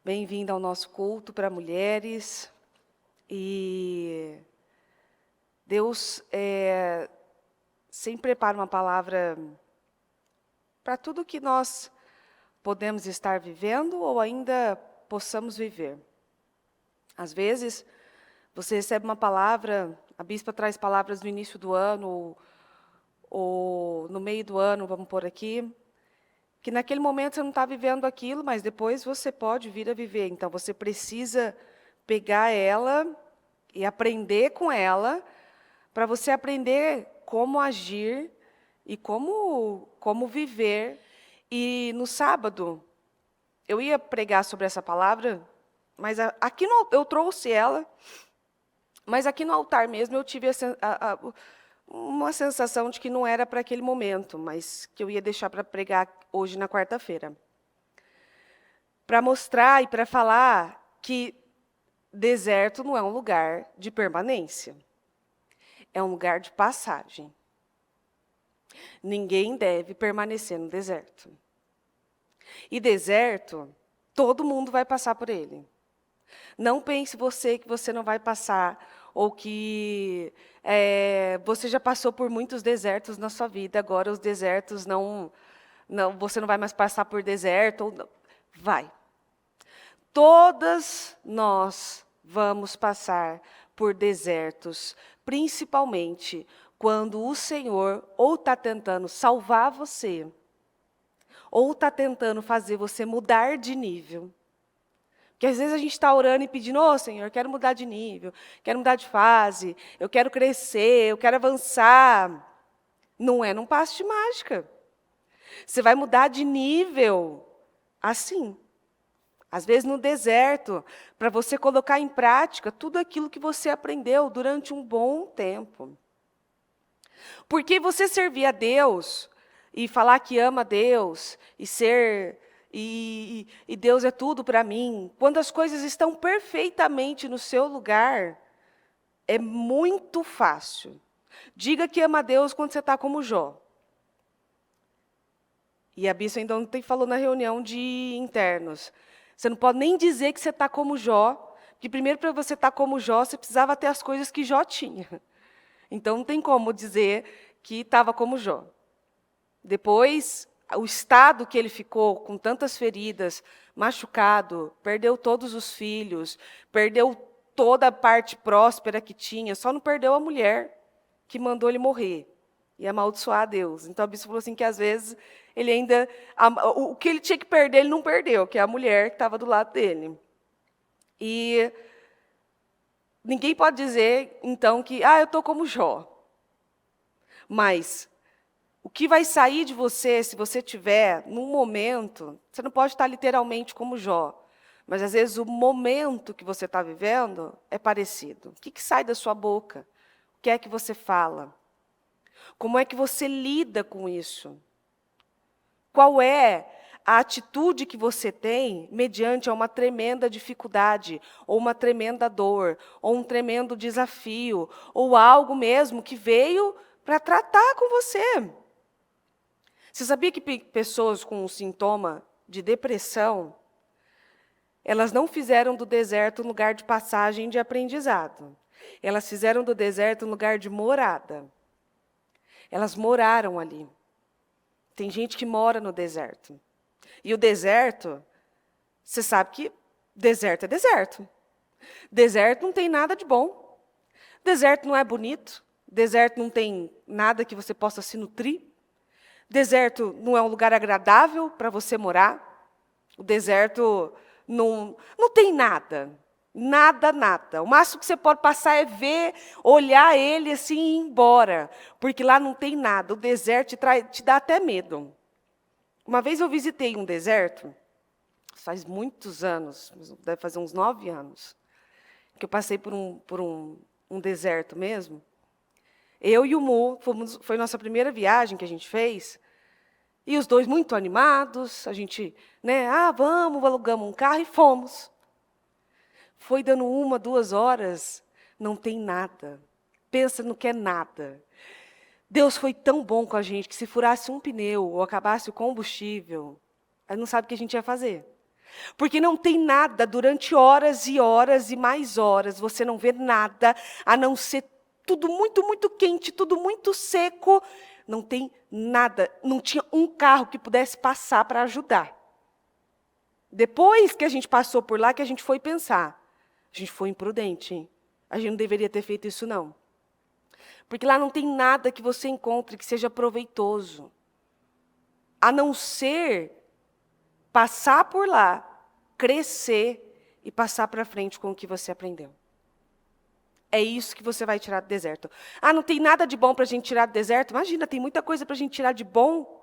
Bem-vinda ao nosso culto para mulheres. E Deus sempre prepara uma palavra para tudo que nós podemos estar vivendo ou ainda possamos viver. Às vezes, você recebe uma palavra, a bispa traz palavras no início do ano ou no meio do ano, vamos pôr aqui, que naquele momento você não está vivendo aquilo, mas depois você pode vir a viver. Então, você precisa pegar ela e aprender com ela, para você aprender como agir e como viver. E no sábado, eu ia pregar sobre essa palavra, mas aqui eu trouxe ela, mas aqui no altar mesmo eu tive uma sensação de que não era para aquele momento, mas que eu ia deixar para pregar hoje na quarta-feira. Para mostrar e para falar que deserto não é um lugar de permanência. É um lugar de passagem. Ninguém deve permanecer no deserto. E deserto, todo mundo vai passar por ele. Não pense você que você não vai passar, ou que você já passou por muitos desertos na sua vida, agora os desertos você não vai mais passar por deserto. Ou não. Vai. Todas nós vamos passar por desertos, principalmente quando o Senhor ou está tentando salvar você, ou está tentando fazer você mudar de nível. Porque às vezes a gente está orando e pedindo, Senhor, eu quero mudar de nível, quero mudar de fase, eu quero crescer, eu quero avançar. Não é num passe de mágica. Você vai mudar de nível assim. Às vezes no deserto, para você colocar em prática tudo aquilo que você aprendeu durante um bom tempo. Porque você servir a Deus e falar que ama a Deus e Deus é tudo para mim, quando as coisas estão perfeitamente no seu lugar, é muito fácil. Diga que ama a Deus quando você está como Jó. E a bispa ainda ontem falou na reunião de internos. Você não pode nem dizer que você está como Jó, porque primeiro para você estar como Jó, você precisava ter as coisas que Jó tinha. Então não tem como dizer que estava como Jó. Depois, o estado que ele ficou, com tantas feridas, machucado, perdeu todos os filhos, perdeu toda a parte próspera que tinha, só não perdeu a mulher que mandou ele morrer e amaldiçoar a Deus. Então a bispa falou assim que às vezes ele ainda o que ele tinha que perder, ele não perdeu, que é a mulher que estava do lado dele. E ninguém pode dizer então que eu estou como Jó. Mas o que vai sair de você, se você tiver num momento, você não pode estar literalmente como Jó, mas às vezes o momento que você está vivendo é parecido. O que sai da sua boca? O que é que você fala? Como é que você lida com isso? Qual é a atitude que você tem mediante a uma tremenda dificuldade, ou uma tremenda dor, ou um tremendo desafio, ou algo mesmo que veio para tratar com você? Você sabia que pessoas com sintoma de depressão, elas não fizeram do deserto um lugar de passagem de aprendizado. Elas fizeram do deserto um lugar de morada. Elas moraram ali. Tem gente que mora no deserto. E o deserto, você sabe que deserto é deserto. Deserto não tem nada de bom. Deserto não é bonito. Deserto não tem nada que você possa se nutrir. Deserto não é um lugar agradável para você morar. O deserto não tem nada. Nada, nada. O máximo que você pode passar é ver, olhar ele assim e ir embora. Porque lá não tem nada. O deserto te dá até medo. Uma vez eu visitei um deserto, faz muitos anos, deve fazer uns 9 anos, que eu passei por um deserto mesmo. Eu e o Mu, foi nossa primeira viagem que a gente fez, e os dois muito animados, a gente, vamos, alugamos um carro e fomos. Foi dando 1, 2 horas, não tem nada. Pensa no que é nada. Deus foi tão bom com a gente que se furasse um pneu ou acabasse o combustível, a gente não sabe o que a gente ia fazer. Porque não tem nada durante horas e horas e mais horas, você não vê nada, a não ser tudo muito, muito quente, tudo muito seco. Não tem nada, não tinha um carro que pudesse passar para ajudar. Depois que a gente passou por lá, que a gente foi pensar, a gente foi imprudente, hein? A gente não deveria ter feito isso, não. Porque lá não tem nada que você encontre que seja proveitoso. A não ser passar por lá, crescer e passar para frente com o que você aprendeu. É isso que você vai tirar do deserto. Ah, não tem nada de bom para a gente tirar do deserto? Imagina, tem muita coisa para a gente tirar de bom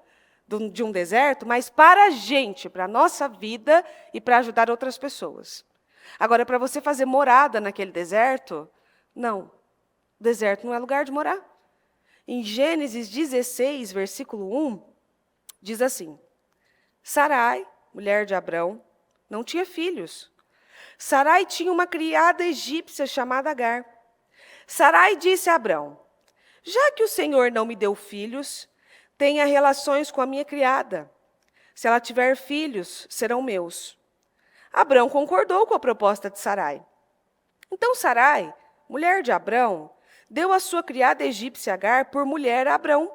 de um deserto, mas para a gente, para a nossa vida e para ajudar outras pessoas. Agora, para você fazer morada naquele deserto, não. Deserto não é lugar de morar. Em Gênesis 16, versículo 1, diz assim: Sarai, mulher de Abrão, não tinha filhos. Sarai tinha uma criada egípcia chamada Agar. Sarai disse a Abrão: já que o Senhor não me deu filhos, tenha relações com a minha criada. Se ela tiver filhos, serão meus. Abrão concordou com a proposta de Sarai. Então Sarai, mulher de Abrão, deu a sua criada egípcia Agar por mulher a Abrão,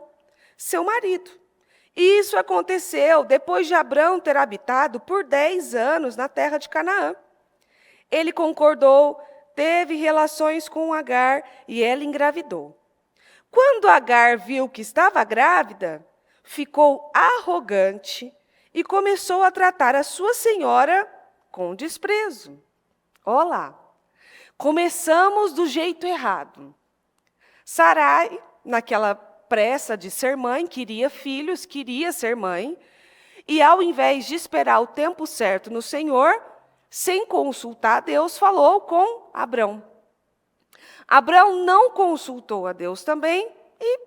seu marido. E isso aconteceu depois de Abrão ter habitado por 10 anos na terra de Canaã. Ele concordou, teve relações com Agar e ela engravidou. Quando Agar viu que estava grávida, ficou arrogante e começou a tratar a sua senhora com desprezo. Olá, começamos do jeito errado. Sarai, naquela pressa de ser mãe, queria filhos, queria ser mãe, e ao invés de esperar o tempo certo no Senhor, sem consultar a Deus, falou com Abrão. Abrão não consultou a Deus também e,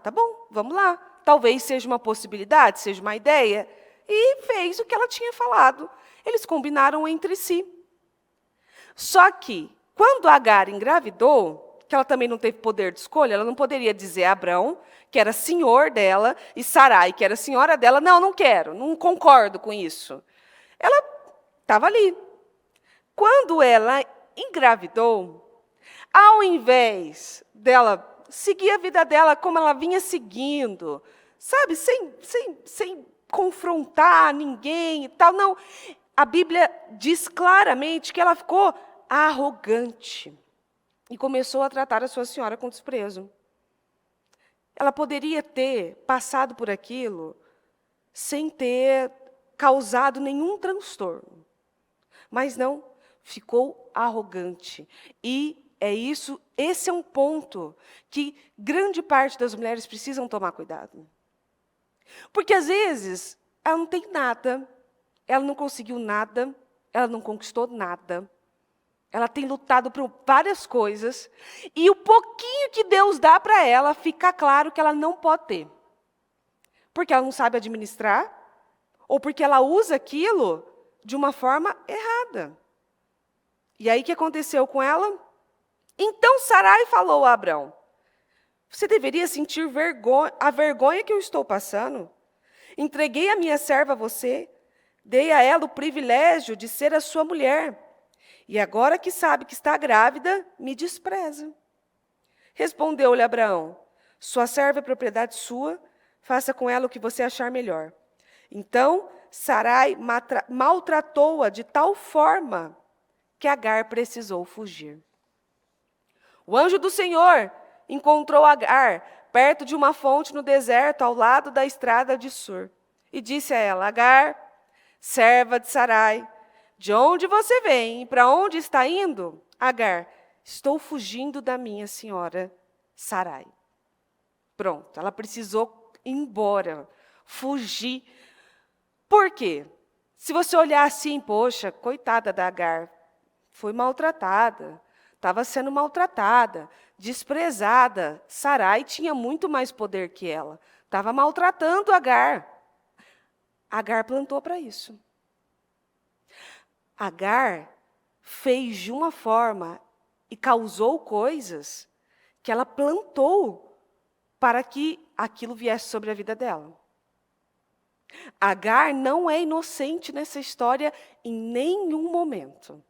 tá bom, vamos lá. Talvez seja uma possibilidade, seja uma ideia. E fez o que ela tinha falado. Eles combinaram entre si. Só que, quando Agar engravidou, que ela também não teve poder de escolha, ela não poderia dizer a Abrão, que era senhor dela, e Sarai, que era senhora dela, não quero, não concordo com isso. Ela estava ali. Quando ela engravidou, ao invés dela seguir a vida dela como ela vinha seguindo, sabe, sem confrontar ninguém e tal, não. A Bíblia diz claramente que ela ficou arrogante e começou a tratar a sua senhora com desprezo. Ela poderia ter passado por aquilo sem ter causado nenhum transtorno, mas não, ficou arrogante. E esse é um ponto que grande parte das mulheres precisam tomar cuidado. Porque, às vezes, ela não tem nada, ela não conseguiu nada, ela não conquistou nada. Ela tem lutado por várias coisas, e o pouquinho que Deus dá para ela, fica claro que ela não pode ter. Porque ela não sabe administrar, ou porque ela usa aquilo de uma forma errada. E aí, o que aconteceu com ela? Então Sarai falou a Abrão: você deveria sentir a vergonha que eu estou passando. Entreguei a minha serva a você, dei a ela o privilégio de ser a sua mulher. E agora que sabe que está grávida, me despreza. Respondeu-lhe Abraão: sua serva é propriedade sua, faça com ela o que você achar melhor. Então Sarai maltratou-a de tal forma que Agar precisou fugir. O anjo do Senhor encontrou Agar perto de uma fonte no deserto, ao lado da estrada de Sur, e disse a ela: Agar, serva de Sarai, de onde você vem e para onde está indo? Agar: estou fugindo da minha senhora Sarai. Pronto, ela precisou ir embora, fugir. Por quê? Se você olhar assim, poxa, coitada da Agar, foi maltratada, estava sendo maltratada, desprezada. Sarai tinha muito mais poder que ela, estava maltratando Agar. Agar plantou para isso. Agar fez de uma forma e causou coisas que ela plantou para que aquilo viesse sobre a vida dela. Agar não é inocente nessa história em nenhum momento.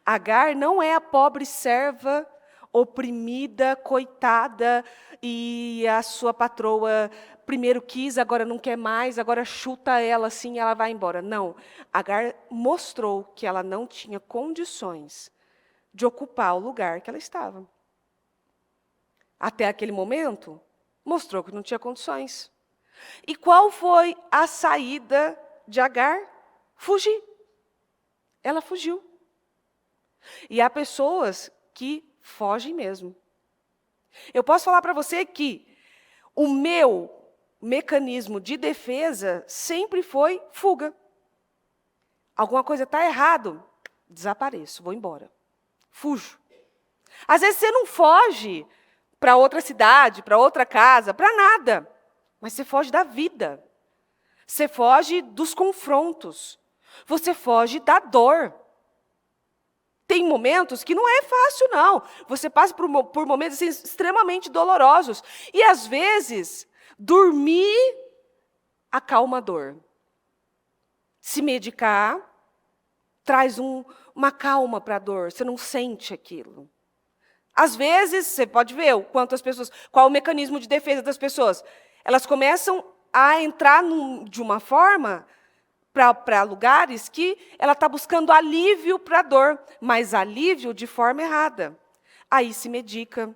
Agar não é a pobre serva oprimida, coitada, e a sua patroa primeiro quis, agora não quer mais, agora chuta ela assim e ela vai embora. Não. Agar mostrou que ela não tinha condições de ocupar o lugar que ela estava. Até aquele momento, mostrou que não tinha condições. E qual foi a saída de Agar? Fugir. Ela fugiu. E há pessoas que fogem mesmo. Eu posso falar para você que o meu mecanismo de defesa sempre foi fuga. Alguma coisa está errado, desapareço, vou embora. Fujo. Às vezes você não foge para outra cidade, para outra casa, para nada. Mas você foge da vida. Você foge dos confrontos. Você foge da dor. Tem momentos que não é fácil, não. Você passa por momentos assim, extremamente dolorosos. E, às vezes, dormir acalma a dor. Se medicar traz uma calma para a dor. Você não sente aquilo. Às vezes, você pode ver qual é o mecanismo de defesa das pessoas. Elas começam a entrar de uma forma para lugares que ela está buscando alívio para a dor, mas alívio de forma errada. Aí se medica.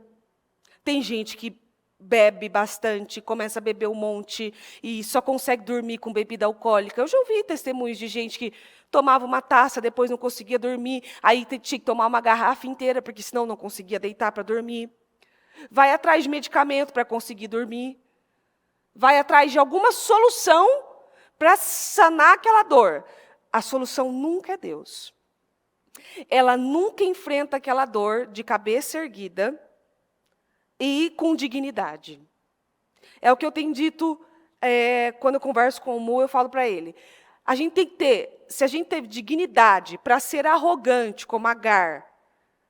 Tem gente que bebe bastante, começa a beber um monte e só consegue dormir com bebida alcoólica. Eu já ouvi testemunhos de gente que tomava uma taça, depois não conseguia dormir, aí tinha que tomar uma garrafa inteira, porque senão não conseguia deitar para dormir. Vai atrás de medicamento para conseguir dormir. Vai atrás de alguma solução para sanar aquela dor. A solução nunca é Deus. Ela nunca enfrenta aquela dor de cabeça erguida e com dignidade. É o que eu tenho dito quando eu converso com o Mu, eu falo para ele. A gente tem que ter, se a gente teve dignidade para ser arrogante como Agar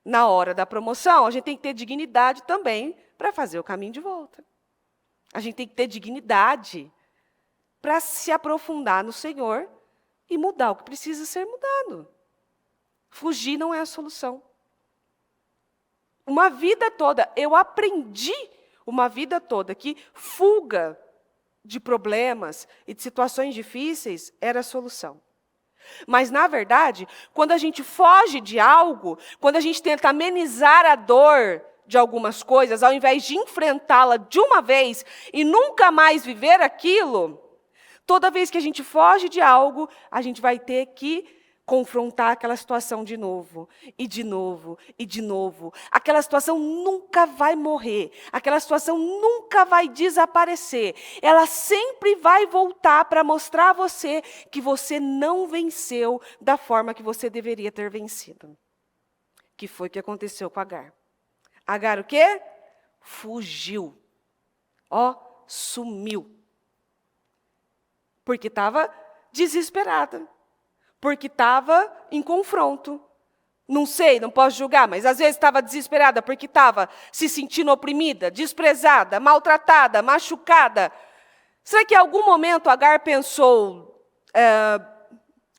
na hora da promoção, a gente tem que ter dignidade também para fazer o caminho de volta. A gente tem que ter dignidade para se aprofundar no Senhor e mudar o que precisa ser mudado. Fugir não é a solução. Uma vida toda, eu aprendi uma vida toda que fuga de problemas e de situações difíceis era a solução. Mas, na verdade, quando a gente foge de algo, quando a gente tenta amenizar a dor de algumas coisas, ao invés de enfrentá-la de uma vez e nunca mais viver aquilo, toda vez que a gente foge de algo, a gente vai ter que confrontar aquela situação de novo, e de novo, e de novo. Aquela situação nunca vai morrer, aquela situação nunca vai desaparecer. Ela sempre vai voltar para mostrar a você que você não venceu da forma que você deveria ter vencido. Que foi o que aconteceu com Agar. Agar o quê? Fugiu. Sumiu. Porque estava desesperada. Porque estava em confronto. Não sei, não posso julgar, mas às vezes estava desesperada porque estava se sentindo oprimida, desprezada, maltratada, machucada. Será que em algum momento Agar pensou,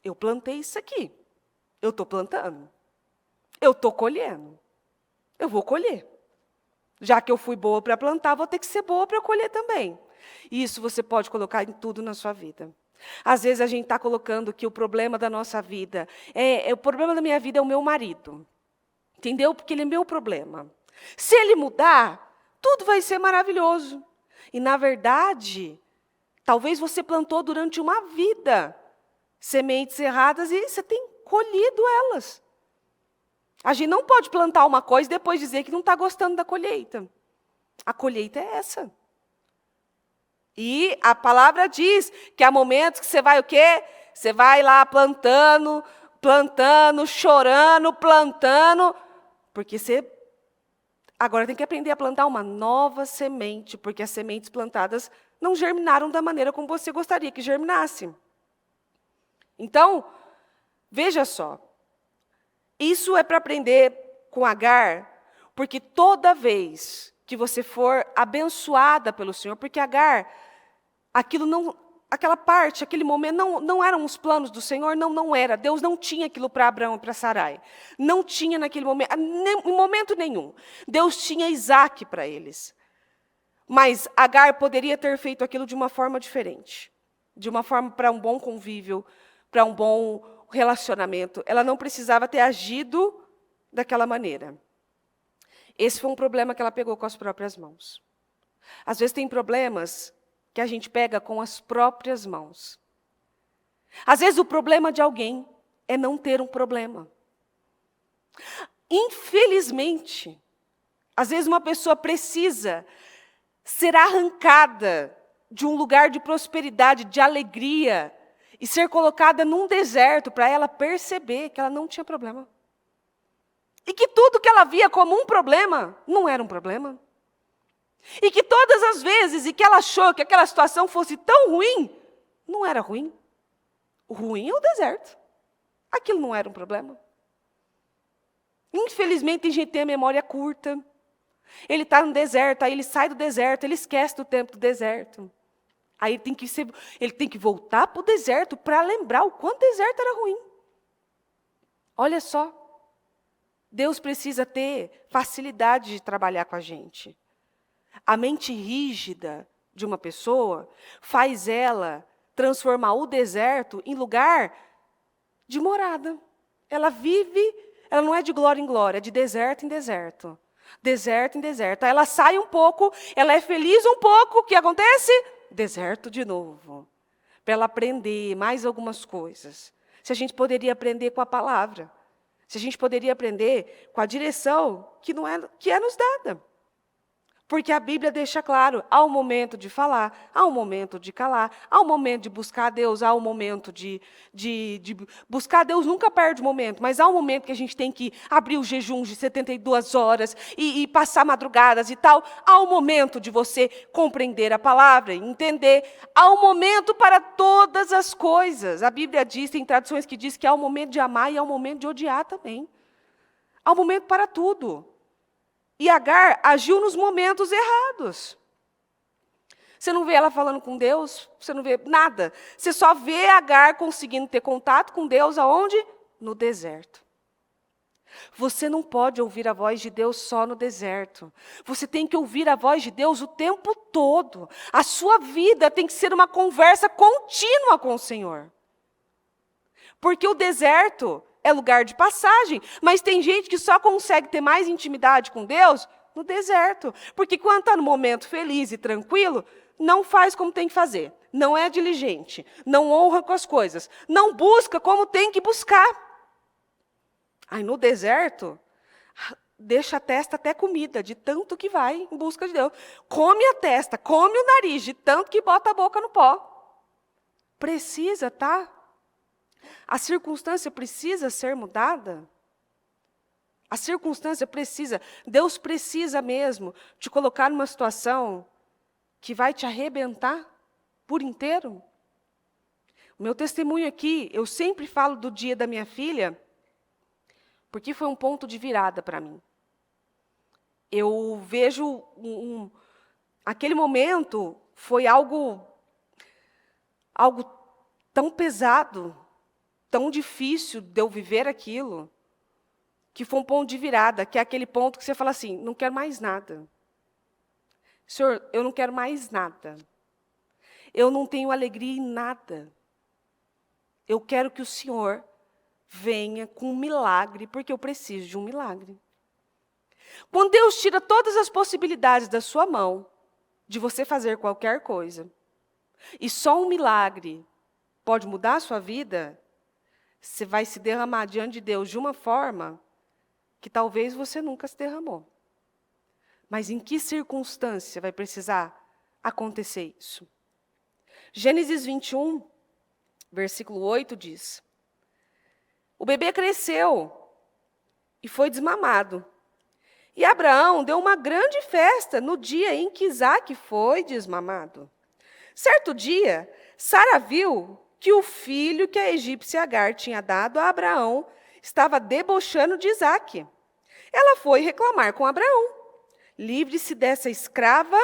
eu plantei isso aqui, eu estou plantando, eu estou colhendo, eu vou colher. Já que eu fui boa para plantar, vou ter que ser boa para colher também. E isso você pode colocar em tudo na sua vida. Às vezes a gente está colocando que o problema da nossa vida, o problema da minha vida é o meu marido. Entendeu? Porque ele é meu problema. Se ele mudar, tudo vai ser maravilhoso. E, na verdade, talvez você plantou durante uma vida sementes erradas e você tem colhido elas. A gente não pode plantar uma coisa e depois dizer que não está gostando da colheita. A colheita é essa. E a palavra diz que há momentos que você vai o quê? Você vai lá plantando, chorando, plantando, porque você agora tem que aprender a plantar uma nova semente, porque as sementes plantadas não germinaram da maneira como você gostaria que germinasse. Então, veja só, isso é para aprender com Agar, porque toda vez que você for abençoada pelo Senhor, porque Agar, aquilo não aquela parte, aquele momento, não eram os planos do Senhor? Não era. Deus não tinha aquilo para Abraão e para Sarai. Não tinha naquele momento, em momento nenhum. Deus tinha Isaac para eles. Mas Agar poderia ter feito aquilo de uma forma diferente. De uma forma para um bom convívio, para um bom relacionamento. Ela não precisava ter agido daquela maneira. Esse foi um problema que ela pegou com as próprias mãos. Às vezes tem problemas que a gente pega com as próprias mãos. Às vezes o problema de alguém é não ter um problema. Infelizmente, às vezes uma pessoa precisa ser arrancada de um lugar de prosperidade, de alegria, e ser colocada num deserto para ela perceber que ela não tinha problema. E que tudo que ela via como um problema, não era um problema. E que todas as vezes em que ela achou que aquela situação fosse tão ruim, não era ruim. O ruim é o deserto. Aquilo não era um problema. Infelizmente, tem gente que tem a memória curta. Ele está no deserto, aí ele sai do deserto, ele esquece do tempo do deserto. Aí ele tem que voltar para o deserto para lembrar o quanto o deserto era ruim. Olha só. Deus precisa ter facilidade de trabalhar com a gente. A mente rígida de uma pessoa faz ela transformar o deserto em lugar de morada. Ela não é de glória em glória, é de deserto em deserto. Deserto em deserto. Aí ela sai um pouco, ela é feliz um pouco, o que acontece? Deserto de novo. Para ela aprender mais algumas coisas. Se a gente poderia aprender com a palavra. Se a gente poderia aprender com a direção que é nos dada. Porque a Bíblia deixa claro, há um momento de falar, há um momento de calar, há um momento de buscar a Deus, há um momento de buscar a Deus, nunca perde o momento, mas há um momento que a gente tem que abrir os jejuns de 72 horas e passar madrugadas e tal. Há um momento de você compreender a palavra, entender. Há um momento para todas as coisas. A Bíblia diz, tem traduções que diz que há um momento de amar e há um momento de odiar também. Há um momento para tudo. E Agar agiu nos momentos errados. Você não vê ela falando com Deus, você não vê nada. Você só vê Agar conseguindo ter contato com Deus aonde? No deserto. Você não pode ouvir a voz de Deus só no deserto. Você tem que ouvir a voz de Deus o tempo todo. A sua vida tem que ser uma conversa contínua com o Senhor. Porque o deserto é lugar de passagem, mas tem gente que só consegue ter mais intimidade com Deus no deserto. Porque quando está no momento feliz e tranquilo, não faz como tem que fazer. Não é diligente, não honra com as coisas, não busca como tem que buscar. Aí no deserto, deixa a testa até comida, de tanto que vai em busca de Deus. Come a testa, come o nariz, de tanto que bota a boca no pó. Precisa, tá? A circunstância precisa ser mudada. A circunstância precisa, Deus precisa mesmo te colocar numa situação que vai te arrebentar por inteiro. O meu testemunho aqui, eu sempre falo do dia da minha filha, porque foi um ponto de virada para mim. Eu vejo aquele momento foi algo tão pesado, tão difícil de eu viver aquilo, que foi um ponto de virada, que é aquele ponto que você fala assim, não quero mais nada. Senhor, eu não quero mais nada. Eu não tenho alegria em nada. Eu quero que o Senhor venha com um milagre, porque eu preciso de um milagre. Quando Deus tira todas as possibilidades da sua mão, de você fazer qualquer coisa, e só um milagre pode mudar a sua vida, você vai se derramar diante de Deus de uma forma que talvez você nunca se derramou. Mas em que circunstância vai precisar acontecer isso? Gênesis 21, versículo 8 diz: o bebê cresceu e foi desmamado. E Abraão deu uma grande festa no dia em que Isaque foi desmamado. Certo dia, Sara viu que o filho que a egípcia Agar tinha dado a Abraão estava debochando de Isaque. Ela foi reclamar com Abraão: livre-se dessa escrava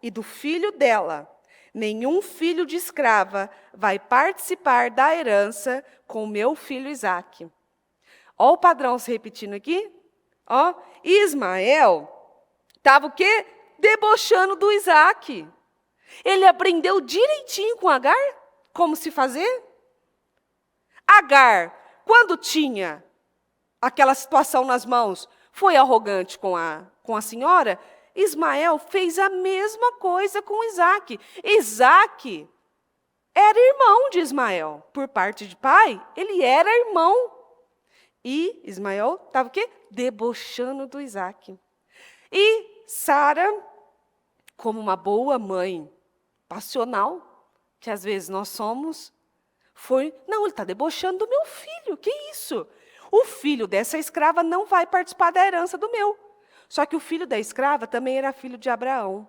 e do filho dela. nenhum filho de escrava vai participar da herança com meu filho Isaque. Ó o padrão se repetindo aqui. Ó, Ismael estava o quê? Debochando do Isaque. Ele aprendeu direitinho com Agar como se fazer. Agar, quando tinha aquela situação nas mãos, foi arrogante com a senhora. Ismael fez a mesma coisa com Isaque. Isaque era irmão de Ismael. Por parte de pai, ele era irmão. E Ismael estava o quê? Debochando do Isaque. E Sara, como uma boa mãe passional, que às vezes nós somos, não, ele está debochando do meu filho, que isso? O filho dessa escrava não vai participar da herança do meu. Só que o filho da escrava também era filho de Abraão.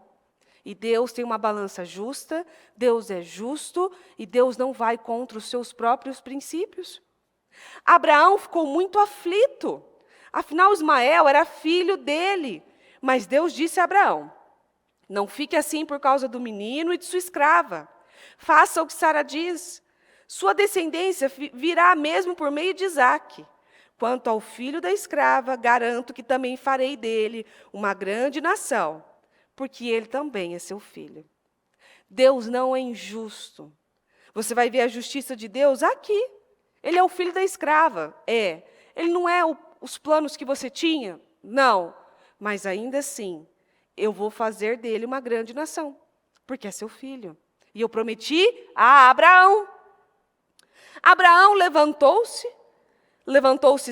E Deus tem uma balança justa, Deus é justo, e Deus não vai contra os seus próprios princípios. Abraão ficou muito aflito. Afinal, Ismael era filho dele. Mas Deus disse a Abraão, não fique assim por causa do menino e de sua escrava. Faça o que Sara diz. Sua descendência virá mesmo por meio de Isaque. Quanto ao filho da escrava, garanto que também farei dele uma grande nação, porque ele também é seu filho. Deus não é injusto. Você vai ver a justiça de Deus aqui. Ele é o filho da escrava. Ele não é os planos que você tinha? Não. Mas ainda assim, eu vou fazer dele uma grande nação, porque é seu filho. E eu prometi a Abraão. Abraão levantou-se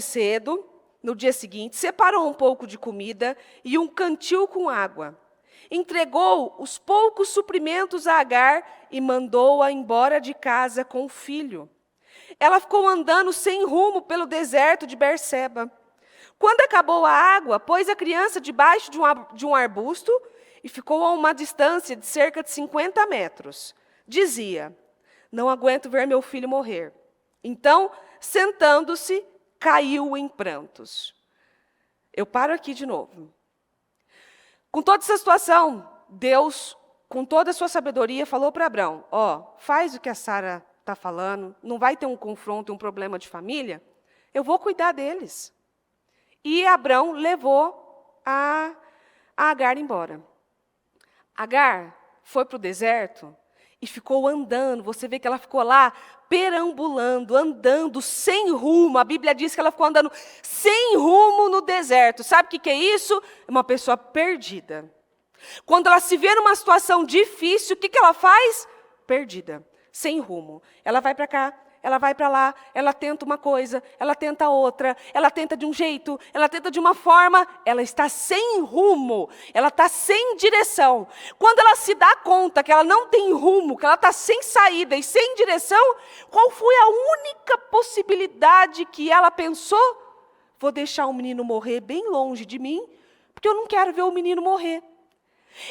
cedo, no dia seguinte, separou um pouco de comida e um cantil com água. Entregou os poucos suprimentos a Agar e mandou-a embora de casa com o filho. Ela ficou andando sem rumo pelo deserto de Berseba. Quando acabou a água, pôs a criança debaixo de um arbusto e ficou a uma distância de cerca de 50 metros. Dizia, não aguento ver meu filho morrer. Então, sentando-se, caiu em prantos. Eu paro aqui de novo. Com toda essa situação, Deus, com toda a sua sabedoria, falou para Abraão, faz o que a Sara está falando, não vai ter um confronto, um problema de família, eu vou cuidar deles. E Abrão levou a Agar embora. Agar foi para o deserto e ficou andando. Você vê que ela ficou lá perambulando, andando sem rumo. A Bíblia diz que ela ficou andando sem rumo no deserto. Sabe o que é isso? É uma pessoa perdida. Quando ela se vê numa situação difícil, o que ela faz? Perdida, sem rumo. Ela vai para cá, ela vai para lá, ela tenta uma coisa, ela tenta outra, ela tenta de um jeito, ela tenta de uma forma, ela está sem rumo, ela está sem direção. Quando ela se dá conta que ela não tem rumo, que ela está sem saída e sem direção, qual foi a única possibilidade que ela pensou? Vou deixar o menino morrer bem longe de mim, porque eu não quero ver o menino morrer.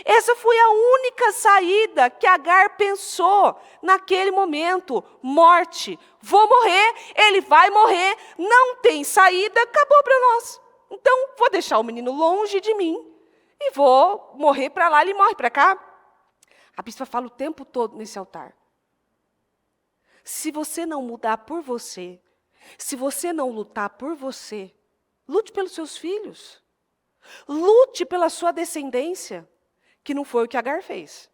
Essa foi a única saída que Agar pensou naquele momento. Morte. Vou morrer, ele vai morrer, não tem saída, acabou para nós. Então, vou deixar o menino longe de mim e vou morrer para lá, ele morre para cá. A bispa fala o tempo todo nesse altar. Se você não mudar por você, se você não lutar por você, lute pelos seus filhos. Lute pela sua descendência. Que não foi o que Agar fez.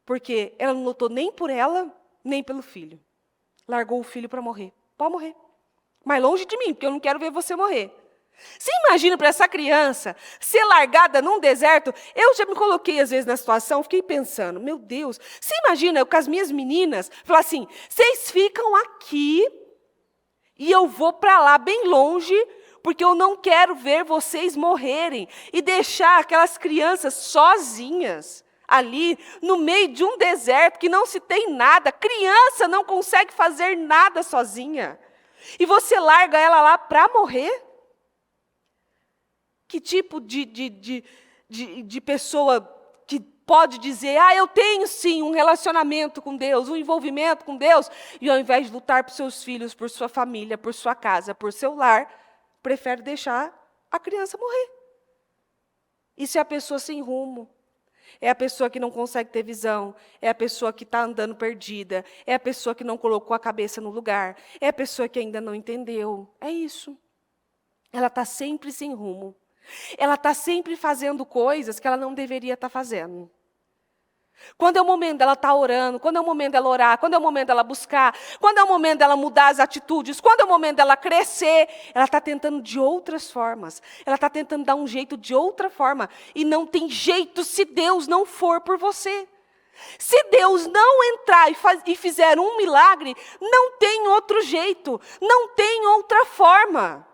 Porque ela não lutou nem por ela, nem pelo filho. Largou o filho para morrer. Pode morrer. Mas longe de mim, porque eu não quero ver você morrer. Você imagina para essa criança ser largada num deserto? Eu já me coloquei, às vezes, na situação, fiquei pensando, meu Deus, você imagina eu com as minhas meninas, falar assim, vocês ficam aqui e eu vou para lá, bem longe, porque eu não quero ver vocês morrerem e deixar aquelas crianças sozinhas ali no meio de um deserto que não se tem nada. Criança não consegue fazer nada sozinha. E você larga ela lá para morrer? Que tipo de pessoa que pode dizer, eu tenho sim um relacionamento com Deus, um envolvimento com Deus, e ao invés de lutar por seus filhos, por sua família, por sua casa, por seu lar, prefere deixar a criança morrer. Isso é a pessoa sem rumo. É a pessoa que não consegue ter visão. É a pessoa que está andando perdida. É a pessoa que não colocou a cabeça no lugar. É a pessoa que ainda não entendeu. É isso. Ela está sempre sem rumo. Ela está sempre fazendo coisas que ela não deveria estar fazendo. Quando é o momento dela estar orando, quando é o momento dela orar, quando é o momento dela buscar, quando é o momento dela mudar as atitudes, quando é o momento dela crescer, ela está tentando de outras formas. Ela está tentando dar um jeito de outra forma. E não tem jeito se Deus não for por você. Se Deus não entrar e fizer um milagre, não tem outro jeito, não tem outra forma.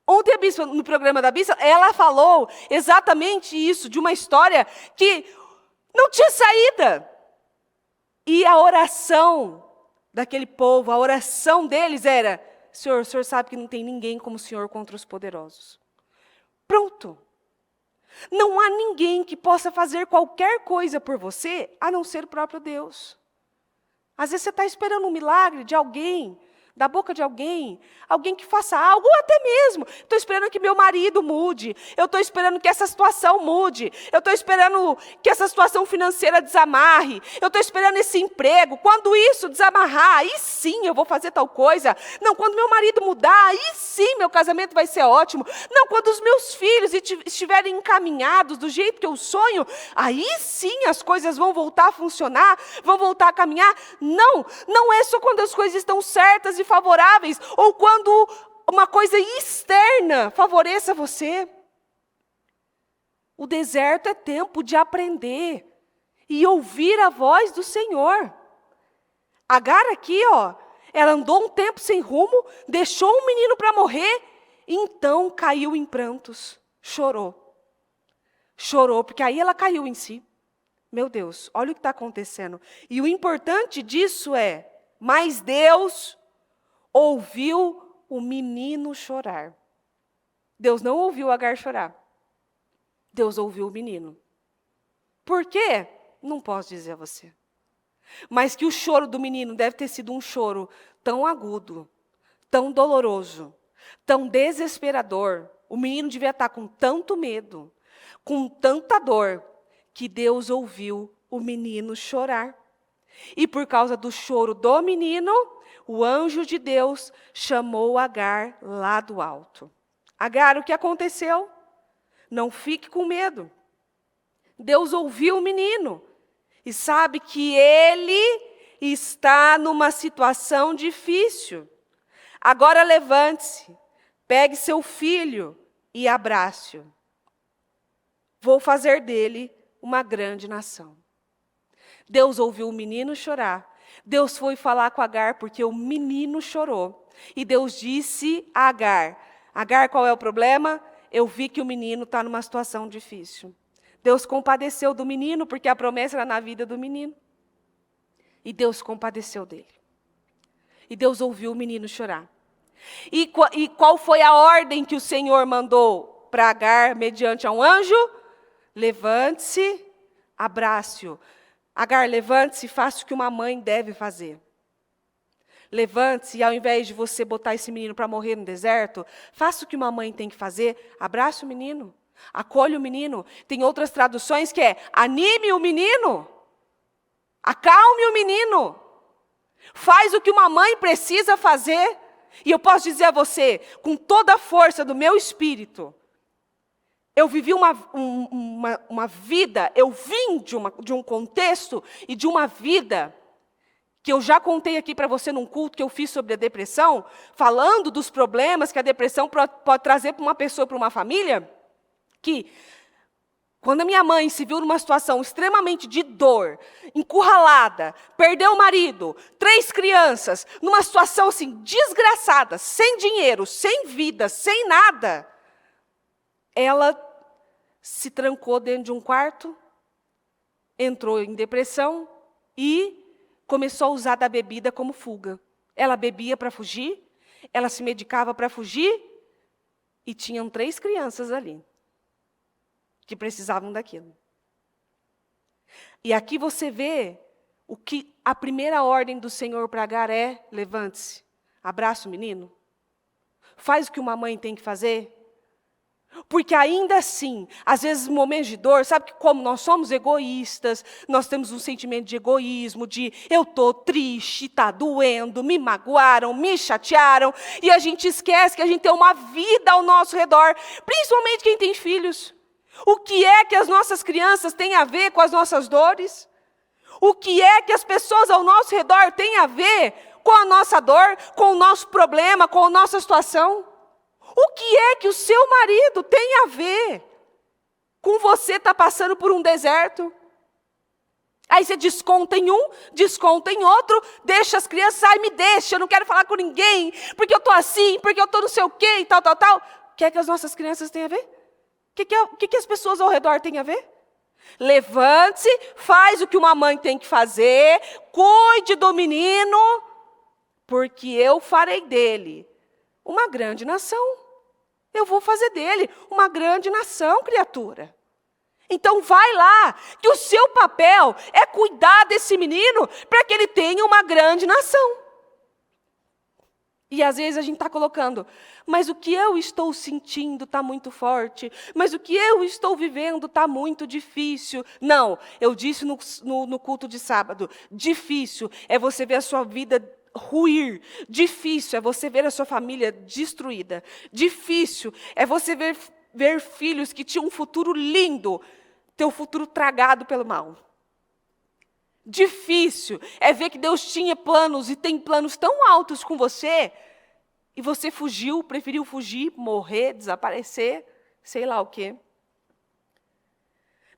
Ontem a bispa, no programa da bispa, ela falou exatamente isso, de uma história que não tinha saída. E a oração daquele povo, a oração deles era: Senhor, o Senhor sabe que não tem ninguém como o Senhor contra os poderosos. Pronto. Não há ninguém que possa fazer qualquer coisa por você, a não ser o próprio Deus. Às vezes você está esperando um milagre de alguém, da boca de alguém que faça algo, ou até mesmo, estou esperando que meu marido mude, eu estou esperando que essa situação mude, eu estou esperando que essa situação financeira desamarre, eu estou esperando esse emprego, quando isso desamarrar, aí sim eu vou fazer tal coisa, não, quando meu marido mudar, aí sim meu casamento vai ser ótimo, não, quando os meus filhos estiverem encaminhados do jeito que eu sonho, aí sim as coisas vão voltar a funcionar, vão voltar a caminhar. Não, não é só quando as coisas estão certas e favoráveis, ou quando uma coisa externa favoreça você. O deserto é tempo de aprender e ouvir a voz do Senhor. Agar aqui, ela andou um tempo sem rumo, deixou um menino para morrer, e então caiu em prantos, chorou. Chorou, porque aí ela caiu em si. Meu Deus, olha o que está acontecendo. E o importante disso é, mas Deus ouviu o menino chorar. Deus não ouviu Agar chorar. Deus ouviu o menino. Por quê? Não posso dizer a você. Mas que o choro do menino deve ter sido um choro tão agudo, tão doloroso, tão desesperador. O menino devia estar com tanto medo, com tanta dor, que Deus ouviu o menino chorar. E por causa do choro do menino, o anjo de Deus chamou Agar lá do alto. Agar, o que aconteceu? Não fique com medo. Deus ouviu o menino e sabe que ele está numa situação difícil. Agora levante-se, pegue seu filho e abrace-o. Vou fazer dele uma grande nação. Deus ouviu o menino chorar. Deus foi falar com Agar porque o menino chorou. E Deus disse a Agar: Agar, qual é o problema? Eu vi que o menino está numa situação difícil. Deus compadeceu do menino porque a promessa era na vida do menino. E Deus compadeceu dele. E Deus ouviu o menino chorar. E qual foi a ordem que o Senhor mandou para Agar mediante a um anjo? Levante-se, abrace-o. Agar, levante-se e faça o que uma mãe deve fazer. Levante-se e ao invés de você botar esse menino para morrer no deserto, faça o que uma mãe tem que fazer, abrace o menino, acolhe o menino. Tem outras traduções que é, anime o menino, acalme o menino. Faz o que uma mãe precisa fazer. E eu posso dizer a você, com toda a força do meu espírito, eu vivi uma vida, eu vim de um contexto e de uma vida que eu já contei aqui para você num culto que eu fiz sobre a depressão, falando dos problemas que a depressão pode trazer para uma pessoa, para uma família, que quando a minha mãe se viu numa situação extremamente de dor, encurralada, perdeu o marido, 3 crianças, numa situação assim, desgraçada, sem dinheiro, sem vida, sem nada, ela se trancou dentro de um quarto, entrou em depressão e começou a usar da bebida como fuga. Ela bebia para fugir, ela se medicava para fugir, e tinham 3 crianças ali, que precisavam daquilo. E aqui você vê o que a primeira ordem do Senhor para Agar é: levante-se, abraça o menino, faz o que uma mãe tem que fazer. Porque ainda assim, às vezes, momentos de dor, sabe que como nós somos egoístas, nós temos um sentimento de egoísmo, de eu estou triste, está doendo, me magoaram, me chatearam, e a gente esquece que a gente tem uma vida ao nosso redor, principalmente quem tem filhos. O que é que as nossas crianças têm a ver com as nossas dores? O que é que as pessoas ao nosso redor têm a ver com a nossa dor, com o nosso problema, com a nossa situação? O que é que o seu marido tem a ver com você estar passando por um deserto? Aí você desconta em um, desconta em outro, deixa as crianças, ai, me deixa, eu não quero falar com ninguém, porque eu estou assim, porque eu estou não sei o quê, e tal, tal, tal. O que é que as nossas crianças têm a ver? O que as pessoas ao redor têm a ver? Levante-se, faz o que uma mãe tem que fazer, cuide do menino, porque eu farei dele uma grande nação. Eu vou fazer dele uma grande nação, criatura. Então vai lá, que o seu papel é cuidar desse menino para que ele tenha uma grande nação. E às vezes a gente está colocando, mas o que eu estou sentindo está muito forte, mas o que eu estou vivendo está muito difícil. Não, eu disse no culto de sábado, difícil é você ver a sua vida ruir, difícil é você ver a sua família destruída, difícil é você ver filhos que tinham um futuro lindo, ter o futuro tragado pelo mal. Difícil é ver que Deus tinha planos e tem planos tão altos com você, e você fugiu, preferiu fugir, morrer, desaparecer, sei lá o quê.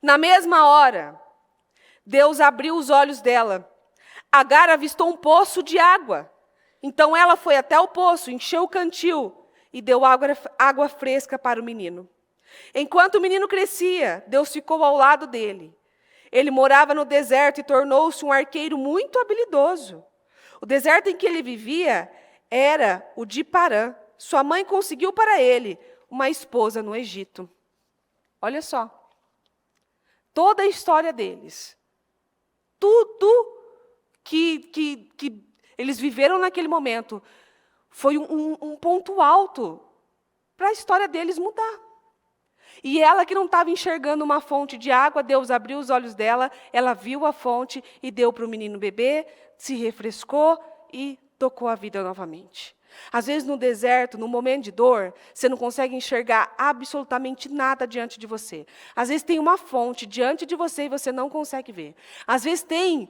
Na mesma hora, Deus abriu os olhos dela. Agar avistou um poço de água. Então ela foi até o poço, encheu o cantil e deu água fresca para o menino. Enquanto o menino crescia, Deus ficou ao lado dele. Ele morava no deserto e tornou-se um arqueiro muito habilidoso. O deserto em que ele vivia era o de Parã. Sua mãe conseguiu para ele uma esposa no Egito. Olha só. Toda a história deles. Tudo que eles viveram naquele momento foi um ponto alto para a história deles mudar. E ela que não estava enxergando uma fonte de água, Deus abriu os olhos dela, ela viu a fonte e deu para o menino beber, se refrescou e tocou a vida novamente. Às vezes no deserto, no momento de dor, você não consegue enxergar absolutamente nada diante de você. Às vezes tem uma fonte diante de você e você não consegue ver. Às vezes tem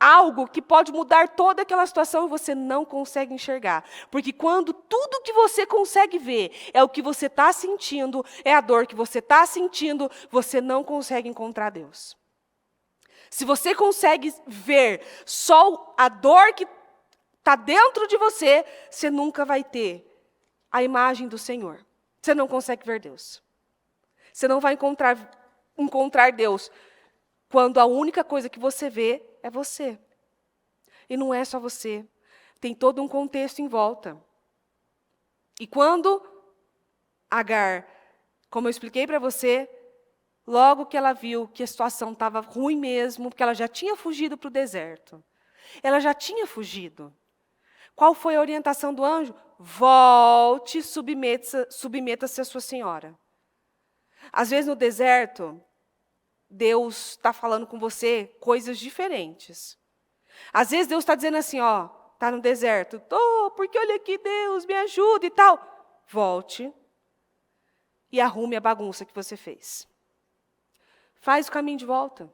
algo que pode mudar toda aquela situação e você não consegue enxergar. Porque quando tudo que você consegue ver é o que você está sentindo, é a dor que você está sentindo, você não consegue encontrar Deus. Se você consegue ver só a dor que está dentro de você, você nunca vai ter a imagem do Senhor. Você não consegue ver Deus. Você não vai encontrar Deus quando a única coisa que você vê é você. E não é só você. Tem todo um contexto em volta. E quando Agar, como eu expliquei para você, logo que ela viu que a situação estava ruim mesmo, porque ela já tinha fugido para o deserto. Ela já tinha fugido. Qual foi a orientação do anjo? Volte, submeta-se à sua senhora. Às vezes no deserto, Deus está falando com você coisas diferentes. Às vezes Deus está dizendo assim, ó, está no deserto, porque olha aqui, Deus, me ajuda e tal. Volte e arrume a bagunça que você fez. Faz o caminho de volta.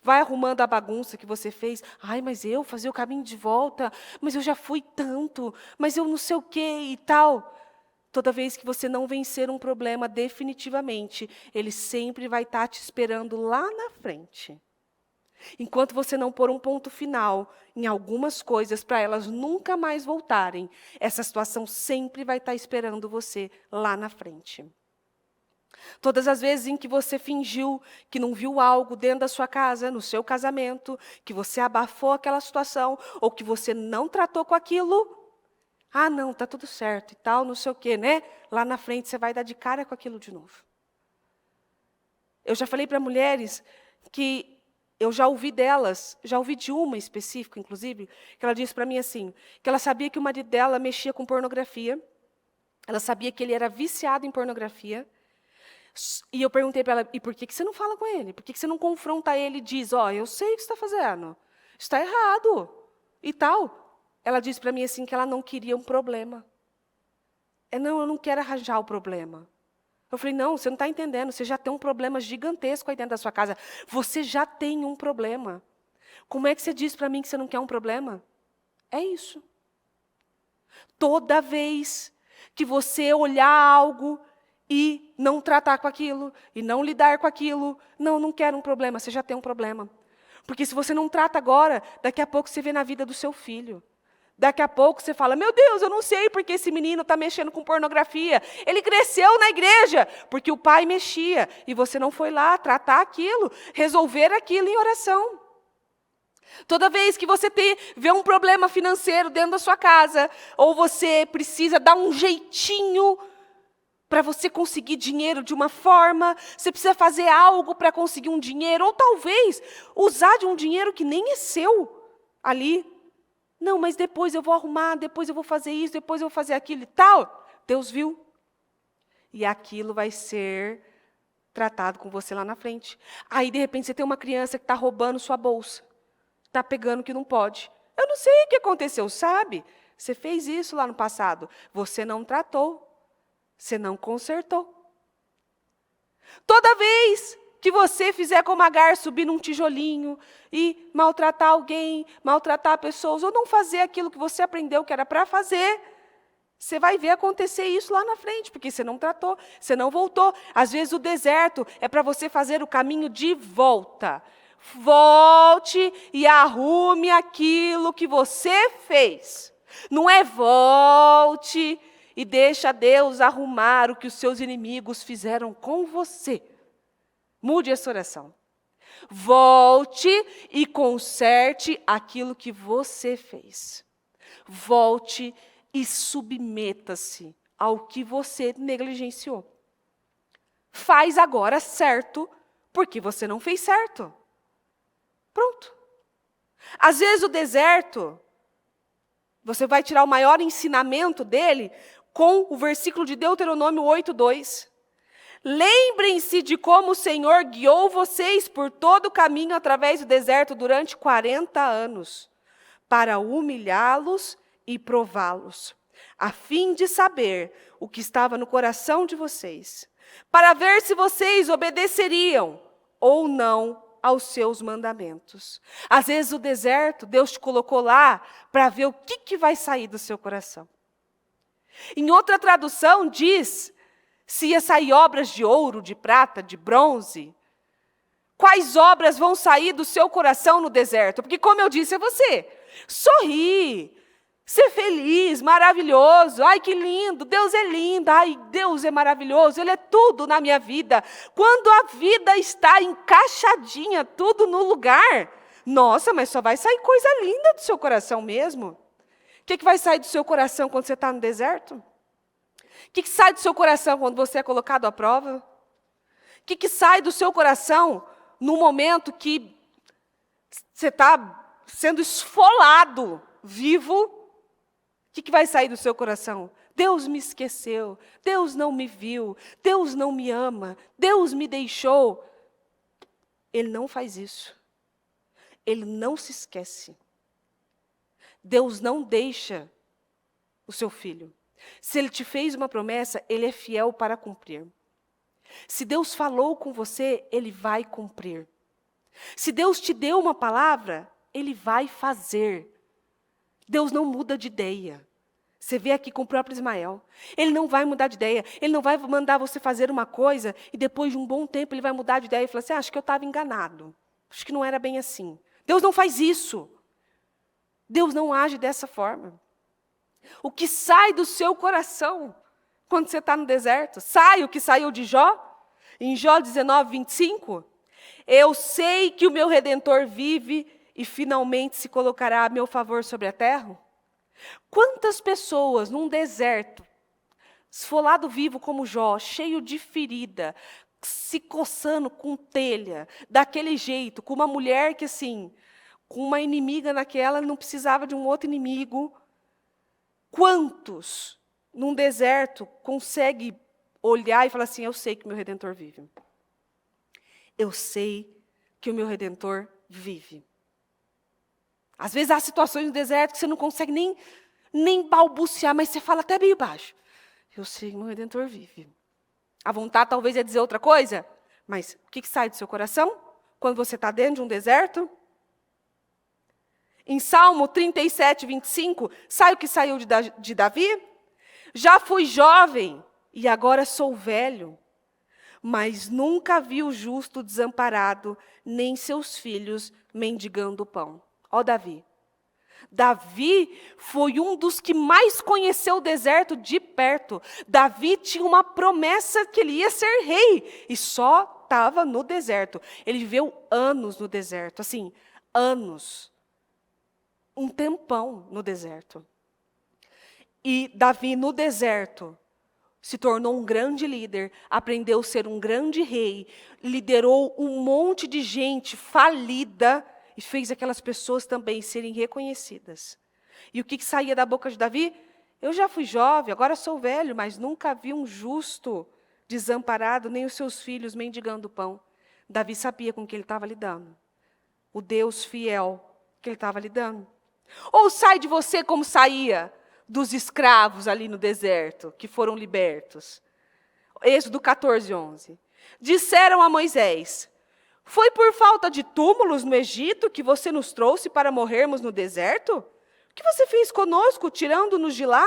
Vai arrumando a bagunça que você fez. Ai, mas eu fazer o caminho de volta, mas eu já fui tanto, mas eu não sei o quê e tal. Toda vez que você não vencer um problema definitivamente, ele sempre vai estar te esperando lá na frente. Enquanto você não pôr um ponto final em algumas coisas para elas nunca mais voltarem, essa situação sempre vai estar esperando você lá na frente. Todas as vezes em que você fingiu que não viu algo dentro da sua casa, no seu casamento, que você abafou aquela situação, ou que você não tratou com aquilo, ah, não, está tudo certo e tal, não sei o quê, né? Lá na frente você vai dar de cara com aquilo de novo. Eu já falei para mulheres que eu já ouvi delas, já ouvi de uma específica, inclusive, que ela disse para mim assim, que ela sabia que o marido dela mexia com pornografia, Ela sabia que ele era viciado em pornografia. E eu perguntei para ela, e por que você não fala com ele? Por que você não confronta ele e diz, eu sei o que você está fazendo. Está errado. E tal. Ela disse para mim assim, que ela não queria um problema. Não, eu não quero arranjar o problema. Eu falei, não, você não está entendendo. Você já tem um problema gigantesco aí dentro da sua casa. Você já tem um problema. Como é que você diz para mim que você não quer um problema? É isso. Toda vez que você olhar algo e não tratar com aquilo, e não lidar com aquilo, não quero um problema, você já tem um problema. Porque se você não trata agora, daqui a pouco você vê na vida do seu filho. Daqui a pouco você fala, meu Deus, eu não sei porque esse menino está mexendo com pornografia. Ele cresceu na igreja, porque o pai mexia, e você não foi lá tratar aquilo, resolver aquilo em oração. Toda vez que você vê um problema financeiro dentro da sua casa, ou você precisa dar um jeitinho para você conseguir dinheiro de uma forma, você precisa fazer algo para conseguir um dinheiro, ou talvez usar de um dinheiro que nem é seu ali. Não, mas depois eu vou arrumar, depois eu vou fazer isso, depois eu vou fazer aquilo e tal. Deus viu. E aquilo vai ser tratado com você lá na frente. Aí, de repente, você tem uma criança que está roubando sua bolsa. Está pegando o que não pode. Eu não sei o que aconteceu, sabe? Você fez isso lá no passado. Você não tratou. Você não consertou. Toda vez que você fizer como Agar, subir num tijolinho e maltratar alguém, maltratar pessoas, ou não fazer aquilo que você aprendeu que era para fazer, você vai ver acontecer isso lá na frente, porque você não tratou, você não voltou. Às vezes o deserto é para você fazer o caminho de volta. Volte e arrume aquilo que você fez. Não é volte e deixa Deus arrumar o que os seus inimigos fizeram com você. Mude essa oração. Volte e conserte aquilo que você fez. Volte e submeta-se ao que você negligenciou. Faz agora certo, porque você não fez certo. Pronto. Às vezes o deserto, você vai tirar o maior ensinamento dele com o versículo de Deuteronômio 8:2. Lembrem-se de como o Senhor guiou vocês por todo o caminho através do deserto durante 40 anos, para humilhá-los e prová-los, a fim de saber o que estava no coração de vocês, para ver se vocês obedeceriam ou não aos seus mandamentos. Às vezes o deserto, Deus te colocou lá para ver o que vai sair do seu coração. Em outra tradução diz, se ia sair obras de ouro, de prata, de bronze, quais obras vão sair do seu coração no deserto? Porque como eu disse a você, sorrir, ser feliz, maravilhoso, ai que lindo, Deus é lindo, ai Deus é maravilhoso, Ele é tudo na minha vida. Quando a vida está encaixadinha, tudo no lugar, nossa, mas só vai sair coisa linda do seu coração mesmo. O que vai sair do seu coração quando você está no deserto? O que sai do seu coração quando você é colocado à prova? O que sai do seu coração no momento que você está sendo esfolado, vivo? O que vai sair do seu coração? Deus me esqueceu, Deus não me viu, Deus não me ama, Deus me deixou. Ele não faz isso. Ele não se esquece. Deus não deixa o seu filho. Se Ele te fez uma promessa, Ele é fiel para cumprir. Se Deus falou com você, Ele vai cumprir. Se Deus te deu uma palavra, Ele vai fazer. Deus não muda de ideia. Você vê aqui com o próprio Ismael. Ele não vai mudar de ideia. Ele não vai mandar você fazer uma coisa e depois de um bom tempo ele vai mudar de ideia e falar assim, acho que eu estava enganado. Acho que não era bem assim. Deus não faz isso. Deus não age dessa forma. O que sai do seu coração quando você está no deserto? Sai o que saiu de Jó? Em Jó 19:25. Eu sei que o meu Redentor vive e finalmente se colocará a meu favor sobre a terra. Quantas pessoas num deserto, esfolado vivo como Jó, cheio de ferida, se coçando com telha, daquele jeito, com uma mulher que assim, com uma inimiga naquela, não precisava de um outro inimigo. Quantos num deserto, consegue olhar e falar assim, eu sei que o meu Redentor vive. Eu sei que o meu Redentor vive. Às vezes há situações no deserto que você não consegue nem balbuciar, mas você fala até meio baixo. Eu sei que o meu Redentor vive. A vontade talvez é dizer outra coisa, mas o que sai do seu coração quando você está dentro de um deserto? Em Salmo 37, 25, sabe o que saiu de Davi? Já fui jovem e agora sou velho, mas nunca vi o justo desamparado, nem seus filhos mendigando pão. Ó Davi. Davi foi um dos que mais conheceu o deserto de perto. Davi tinha uma promessa que ele ia ser rei e só estava no deserto. Ele viveu anos no deserto, assim, anos. Um tempão no deserto. E Davi, no deserto, se tornou um grande líder, aprendeu a ser um grande rei, liderou um monte de gente falida e fez aquelas pessoas também serem reconhecidas. E o que saía da boca de Davi? Eu já fui jovem, agora sou velho, mas nunca vi um justo desamparado, nem os seus filhos mendigando pão. Davi sabia com que ele estava lidando. O Deus fiel que ele estava lidando. Ou sai de você como saía dos escravos ali no deserto, que foram libertos. Êxodo 14, 11. Disseram a Moisés, foi por falta de túmulos no Egito que você nos trouxe para morrermos no deserto? O que você fez conosco, tirando-nos de lá?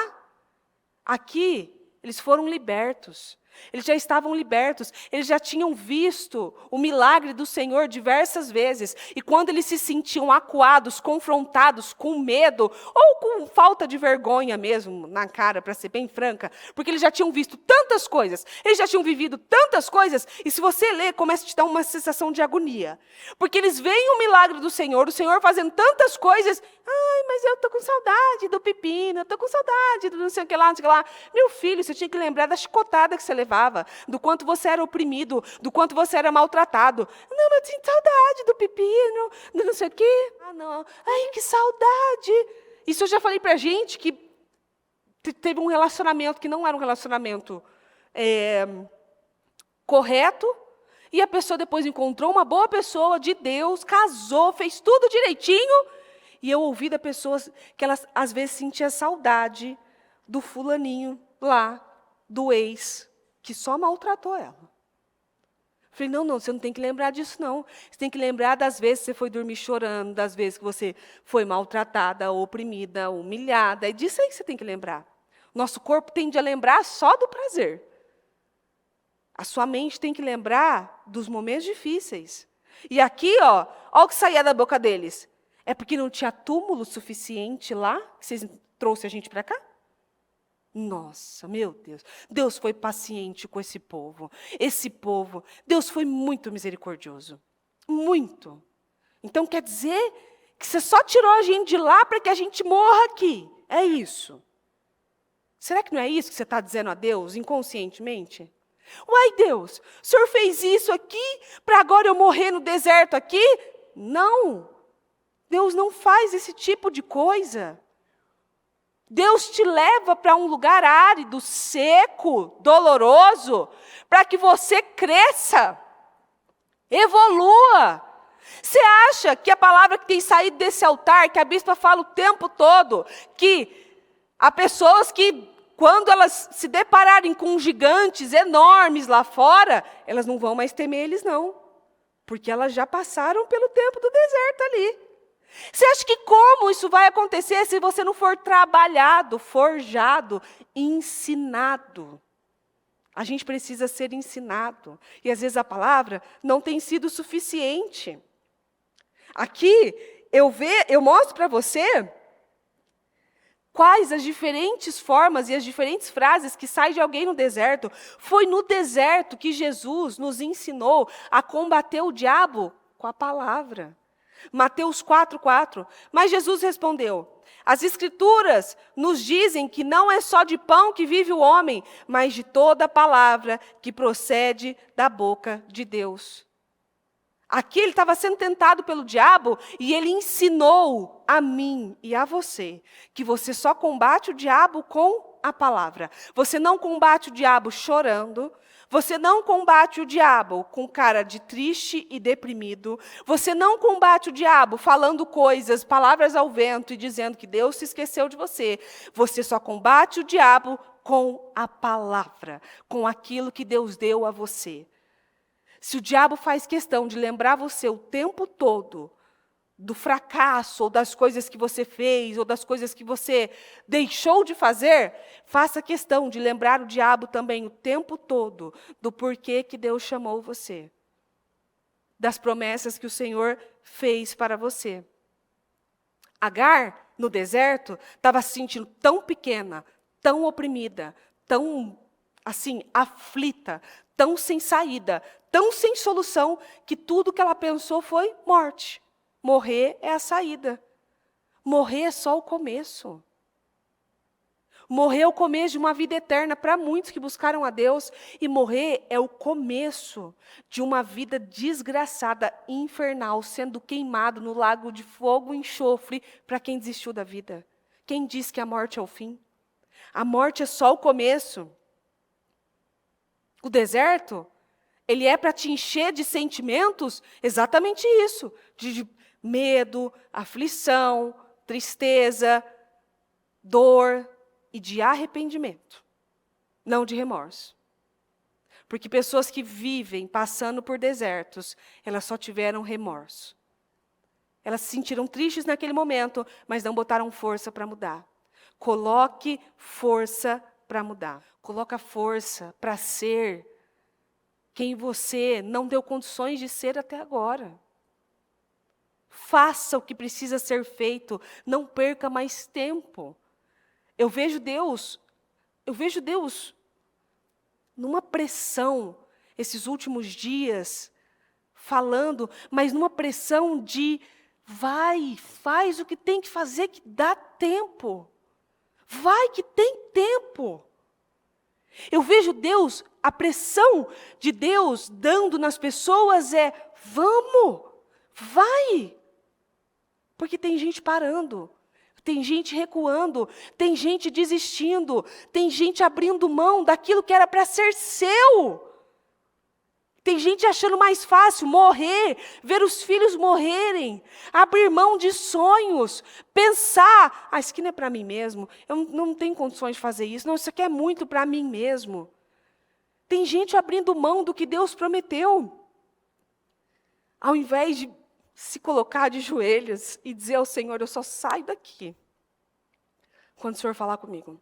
Aqui, eles foram libertos. Eles já estavam libertos, eles já tinham visto o milagre do Senhor diversas vezes. E quando eles se sentiam acuados, confrontados, com medo, ou com falta de vergonha mesmo na cara, para ser bem franca, porque eles já tinham visto tantas coisas, eles já tinham vivido tantas coisas, e se você ler, começa a te dar uma sensação de agonia. Porque eles veem o milagre do Senhor, o Senhor fazendo tantas coisas, ai, mas eu estou com saudade do pepino, eu estou com saudade do não sei o que lá, não sei o que lá. Meu filho, você tinha que lembrar da chicotada que você levava, do quanto você era oprimido, do quanto você era maltratado. Não, mas eu tinha saudade do pepino, do não sei o quê. Ah, não. Ai, que saudade. Isso eu já falei para gente que teve um relacionamento que não era um relacionamento correto, e a pessoa depois encontrou uma boa pessoa de Deus, casou, fez tudo direitinho, e eu ouvi da pessoa que ela às vezes sentia saudade do fulaninho lá, do ex, que só maltratou ela. Falei, não, você não tem que lembrar disso, não. Você tem que lembrar das vezes que você foi dormir chorando, das vezes que você foi maltratada, oprimida, humilhada. É disso aí que você tem que lembrar. Nosso corpo tende a lembrar só do prazer. A sua mente tem que lembrar dos momentos difíceis. E aqui, ó o que saía da boca deles. É porque não tinha túmulo suficiente lá, que vocês trouxeram a gente para cá? Nossa, meu Deus. Deus foi paciente com esse povo. Esse povo, Deus foi muito misericordioso. Muito. Então, quer dizer que você só tirou a gente de lá para que a gente morra aqui. É isso. Será que não é isso que você está dizendo a Deus, inconscientemente? Uai, Deus, o Senhor fez isso aqui para agora eu morrer no deserto aqui? Não. Deus não faz esse tipo de coisa. Deus te leva para um lugar árido, seco, doloroso, para que você cresça, evolua. Você acha que a palavra que tem saído desse altar, que a bispa fala o tempo todo, que há pessoas que, quando elas se depararem com gigantes enormes lá fora, elas não vão mais temer eles, não. Porque elas já passaram pelo tempo do deserto ali. Você acha que como isso vai acontecer se você não for trabalhado, forjado, ensinado? A gente precisa ser ensinado. E às vezes a palavra não tem sido suficiente. Aqui eu mostro para você quais as diferentes formas e as diferentes frases que saem de alguém no deserto. Foi no deserto que Jesus nos ensinou a combater o diabo com a palavra. Mateus 4:4. Mas Jesus respondeu, as Escrituras nos dizem que não é só de pão que vive o homem, mas de toda a palavra que procede da boca de Deus. Aqui ele estava sendo tentado pelo diabo e ele ensinou a mim e a você que você só combate o diabo com a palavra. Você não combate o diabo chorando. Você não combate o diabo com cara de triste e deprimido. Você não combate o diabo falando coisas, palavras ao vento e dizendo que Deus se esqueceu de você. Você só combate o diabo com a palavra, com aquilo que Deus deu a você. Se o diabo faz questão de lembrar você o tempo todo do fracasso, ou das coisas que você fez, ou das coisas que você deixou de fazer, faça questão de lembrar o diabo também o tempo todo do porquê que Deus chamou você, das promessas que o Senhor fez para você. Agar, no deserto, estava se sentindo tão pequena, tão oprimida, tão, assim, aflita, tão sem saída, tão sem solução, que tudo que ela pensou foi morte. Morrer é a saída. Morrer é só o começo. Morrer é o começo de uma vida eterna para muitos que buscaram a Deus. E morrer é o começo de uma vida desgraçada, infernal, sendo queimado no lago de fogo e enxofre para quem desistiu da vida. Quem diz que a morte é o fim? A morte é só o começo. O deserto, ele é para te encher de sentimentos, exatamente isso, de medo, aflição, tristeza, dor e de arrependimento, não de remorso. Porque pessoas que vivem passando por desertos, elas só tiveram remorso. Elas se sentiram tristes naquele momento, mas não botaram força para mudar. Coloque força para mudar. Coloca força para ser quem você não deu condições de ser até agora. Faça o que precisa ser feito, não perca mais tempo. Eu vejo Deus numa pressão esses últimos dias, falando, mas numa pressão de faz o que tem que fazer, que dá tempo. Vai que tem tempo. Eu vejo Deus, a pressão de Deus dando nas pessoas é, vamos, vai. Porque tem gente parando, tem gente recuando, tem gente desistindo, tem gente abrindo mão daquilo que era para ser seu. Tem gente achando mais fácil morrer, ver os filhos morrerem, abrir mão de sonhos, pensar, isso aqui não é para mim mesmo, eu não tenho condições de fazer isso, não, isso aqui é muito para mim mesmo. Tem gente abrindo mão do que Deus prometeu, ao invés de se colocar de joelhos e dizer ao Senhor, eu só saio daqui quando o Senhor falar comigo.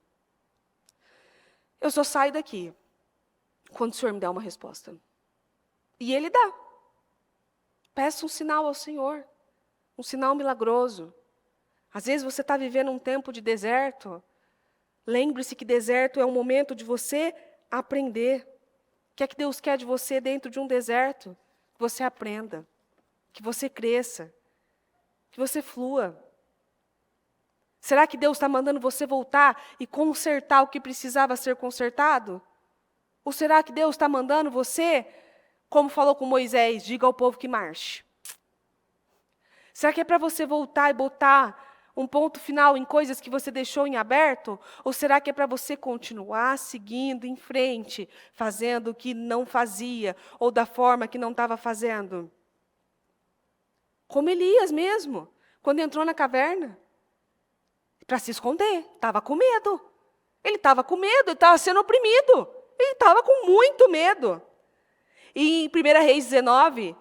Eu só saio daqui quando o Senhor me der uma resposta. E Ele dá. Peça um sinal ao Senhor, um sinal milagroso. Às vezes você está vivendo um tempo de deserto. Lembre-se que deserto é um momento de você aprender. O que é que Deus quer de você dentro de um deserto? Que você aprenda, que você cresça, que você flua. Será que Deus está mandando você voltar e consertar o que precisava ser consertado? Ou será que Deus está mandando você, como falou com Moisés, diga ao povo que marche? Será que é para você voltar e botar um ponto final em coisas que você deixou em aberto? Ou será que é para você continuar seguindo em frente, fazendo o que não fazia, ou da forma que não estava fazendo? Como Elias mesmo, quando entrou na caverna, para se esconder, estava com medo. Ele estava com medo, ele estava sendo oprimido. Ele estava com muito medo. E em 1 Reis 19,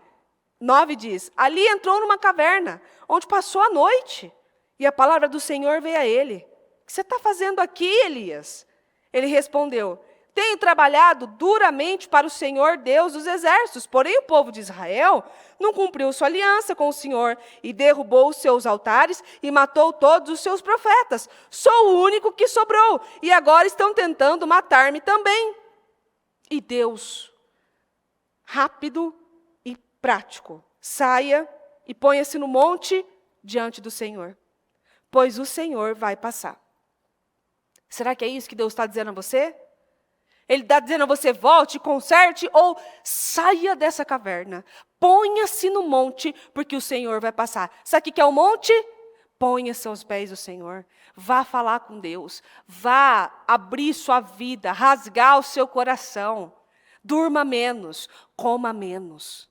9 diz, ali entrou numa caverna, onde passou a noite. E a palavra do Senhor veio a ele. O que você está fazendo aqui, Elias? Ele respondeu, tenho trabalhado duramente para o Senhor Deus dos exércitos, porém o povo de Israel não cumpriu sua aliança com o Senhor e derrubou os seus altares e matou todos os seus profetas. Sou o único que sobrou e agora estão tentando matar-me também. E Deus, rápido e prático, saia e ponha-se no monte diante do Senhor, pois o Senhor vai passar. Será que é isso que Deus está dizendo a você? Ele está dizendo a você, volte, conserte ou saia dessa caverna. Ponha-se no monte, porque o Senhor vai passar. Sabe o que é o monte? Exponha-se aos pés do Senhor. Vá falar com Deus. Vá abrir sua vida, rasgar o seu coração. Durma menos, coma menos.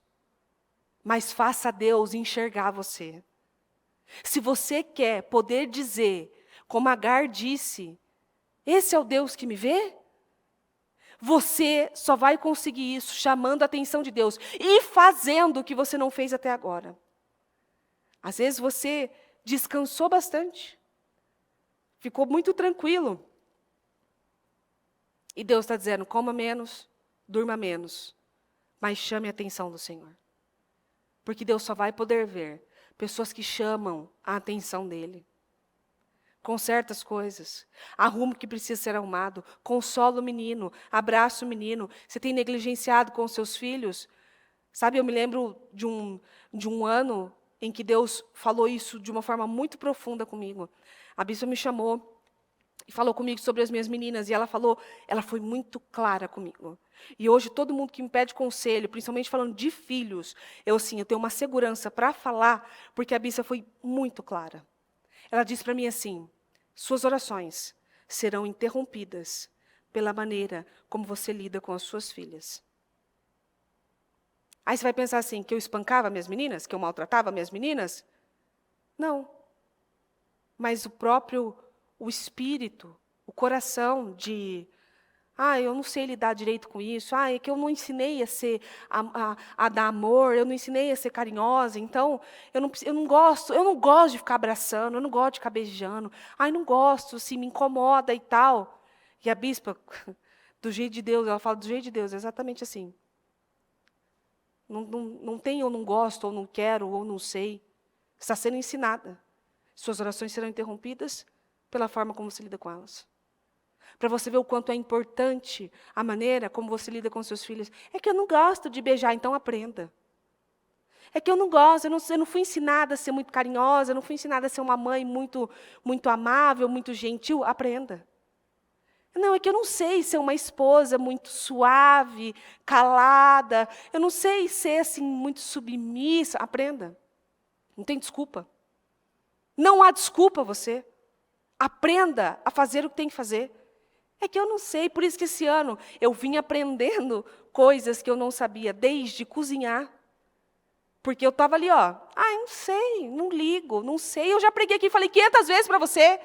Mas faça Deus enxergar você. Se você quer poder dizer, como Agar disse, esse é o Deus que me vê? Você só vai conseguir isso chamando a atenção de Deus e fazendo o que você não fez até agora. Às vezes você descansou bastante, ficou muito tranquilo. E Deus está dizendo, coma menos, durma menos, mas chame a atenção do Senhor. Porque Deus só vai poder ver pessoas que chamam a atenção dEle. Conserta as coisas, arruma o que precisa ser arrumado, consola o menino, abraça o menino. Você tem negligenciado com os seus filhos? Sabe, eu me lembro de um ano em que Deus falou isso de uma forma muito profunda comigo. A bispa me chamou e falou comigo sobre as minhas meninas, e ela foi muito clara comigo. E hoje todo mundo que me pede conselho, principalmente falando de filhos, eu tenho uma segurança para falar, porque a bispa foi muito clara. Ela disse para mim assim, suas orações serão interrompidas pela maneira como você lida com as suas filhas. Aí você vai pensar assim, que eu espancava minhas meninas? Que eu maltratava minhas meninas? Não. Mas o espírito, o coração de... eu não sei lidar direito com isso. É que eu não ensinei a dar amor, eu não ensinei a ser carinhosa, então eu não gosto de ficar abraçando, eu não gosto de ficar beijando. Não gosto, me incomoda e tal. E a bispa, do jeito de Deus, ela fala do jeito de Deus, exatamente assim. Não tem eu não gosto, ou não quero, ou não sei. Está sendo ensinada. Suas orações serão interrompidas pela forma como você lida com elas. Para você ver o quanto é importante a maneira como você lida com seus filhos. É que eu não gosto de beijar, então aprenda. É que eu não gosto, eu não fui ensinada a ser muito carinhosa, eu não fui ensinada a ser uma mãe muito, muito amável, muito gentil, aprenda. Não, é que eu não sei ser uma esposa muito suave, calada, eu não sei ser assim muito submissa, aprenda. Não tem desculpa. Não há desculpa você. Aprenda a fazer o que tem que fazer. É que eu não sei, por isso que esse ano eu vim aprendendo coisas que eu não sabia, desde cozinhar. Porque eu estava ali, não sei, não ligo, não sei. Eu já preguei aqui e falei 500 vezes para você,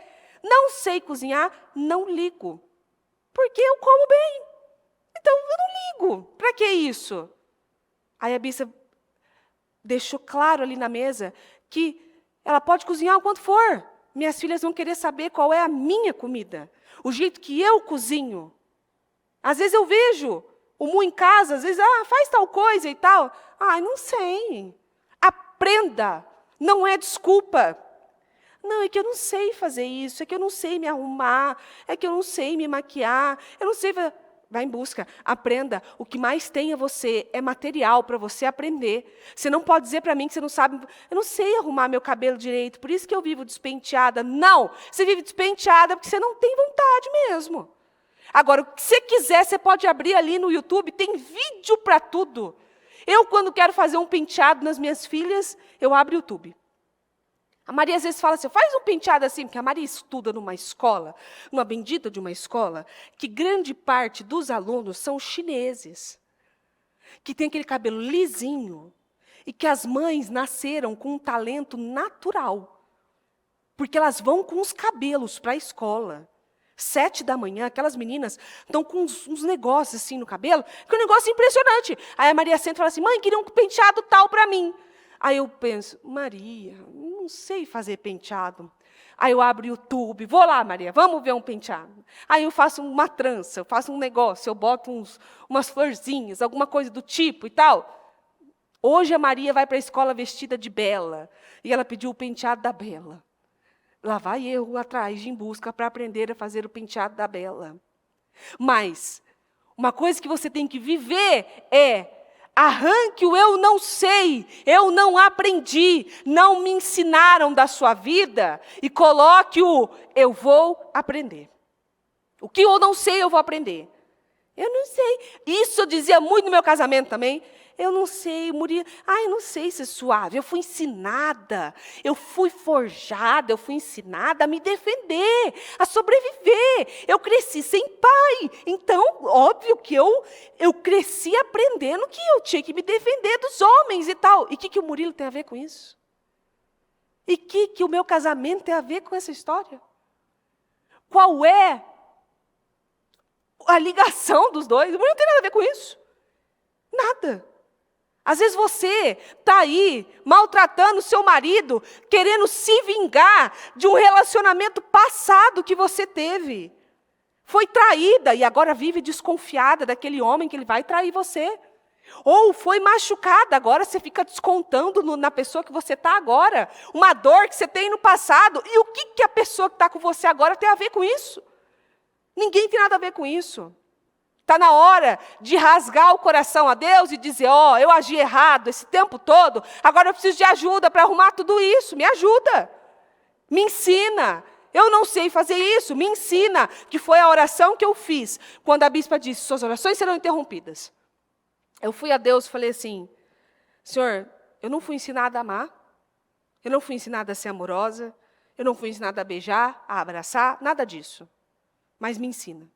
não sei cozinhar, não ligo. Porque eu como bem. Então, eu não ligo. Para que isso? Aí a bispa deixou claro ali na mesa que ela pode cozinhar o quanto for. Minhas filhas vão querer saber qual é a minha comida. O jeito que eu cozinho. Às vezes eu vejo o Mu em casa, às vezes, faz tal coisa e tal. Não sei. Aprenda. Não é desculpa. Não, é que eu não sei fazer isso, é que eu não sei me arrumar, é que eu não sei me maquiar, eu não sei... Vai em busca, aprenda. O que mais tem a você é material para você aprender. Você não pode dizer para mim que você não sabe... Eu não sei arrumar meu cabelo direito, por isso que eu vivo despenteada. Não, você vive despenteada porque você não tem vontade mesmo. Agora, o que você quiser, você pode abrir ali no YouTube, tem vídeo para tudo. Eu, quando quero fazer um penteado nas minhas filhas, eu abro o YouTube. A Maria às vezes fala assim, faz um penteado assim, porque a Maria estuda numa escola, numa bendita de uma escola, que grande parte dos alunos são chineses, que tem aquele cabelo lisinho, e que as mães nasceram com um talento natural, porque elas vão com os cabelos para a escola. 7 da manhã, aquelas meninas estão com uns negócios assim no cabelo, que é um negócio impressionante. Aí a Maria senta e fala assim, mãe, queria um penteado tal para mim. Aí eu penso, Maria, não sei fazer penteado. Aí eu abro o YouTube, vou lá, Maria, vamos ver um penteado. Aí eu faço uma trança, eu faço um negócio, eu boto umas florzinhas, alguma coisa do tipo e tal. Hoje a Maria vai para a escola vestida de Bela, e ela pediu o penteado da Bela. Lá vai eu atrás, em busca, para aprender a fazer o penteado da Bela. Mas, uma coisa que você tem que viver é... Arranque o eu não sei, eu não aprendi, não me ensinaram da sua vida, e coloque o eu vou aprender. O que eu não sei, eu vou aprender. Eu não sei. Isso eu dizia muito no meu casamento também. eu não sei, Murilo, eu não sei ser suave, eu fui ensinada, eu fui forjada, eu fui ensinada a me defender, a sobreviver. Eu cresci sem pai, então, óbvio que eu cresci aprendendo que eu tinha que me defender dos homens e tal. E o que o Murilo tem a ver com isso? E o que o meu casamento tem a ver com essa história? Qual é a ligação dos dois? Não tem nada a ver com isso. Nada. Às vezes você está aí maltratando o seu marido, querendo se vingar de um relacionamento passado que você teve. Foi traída e agora vive desconfiada daquele homem que ele vai trair você. Ou foi machucada, agora você fica descontando na pessoa que você está agora. Uma dor que você tem no passado. E o que a pessoa que está com você agora tem a ver com isso? Ninguém tem nada a ver com isso. Está na hora de rasgar o coração a Deus e dizer, eu agi errado esse tempo todo, agora eu preciso de ajuda para arrumar tudo isso. Me ajuda. Me ensina. Eu não sei fazer isso, me ensina. Que foi a oração que eu fiz quando a bispa disse, suas orações serão interrompidas. Eu fui a Deus e falei assim, Senhor, eu não fui ensinada a amar, eu não fui ensinada a ser amorosa, eu não fui ensinada a beijar, a abraçar, nada disso. Mas me ensina.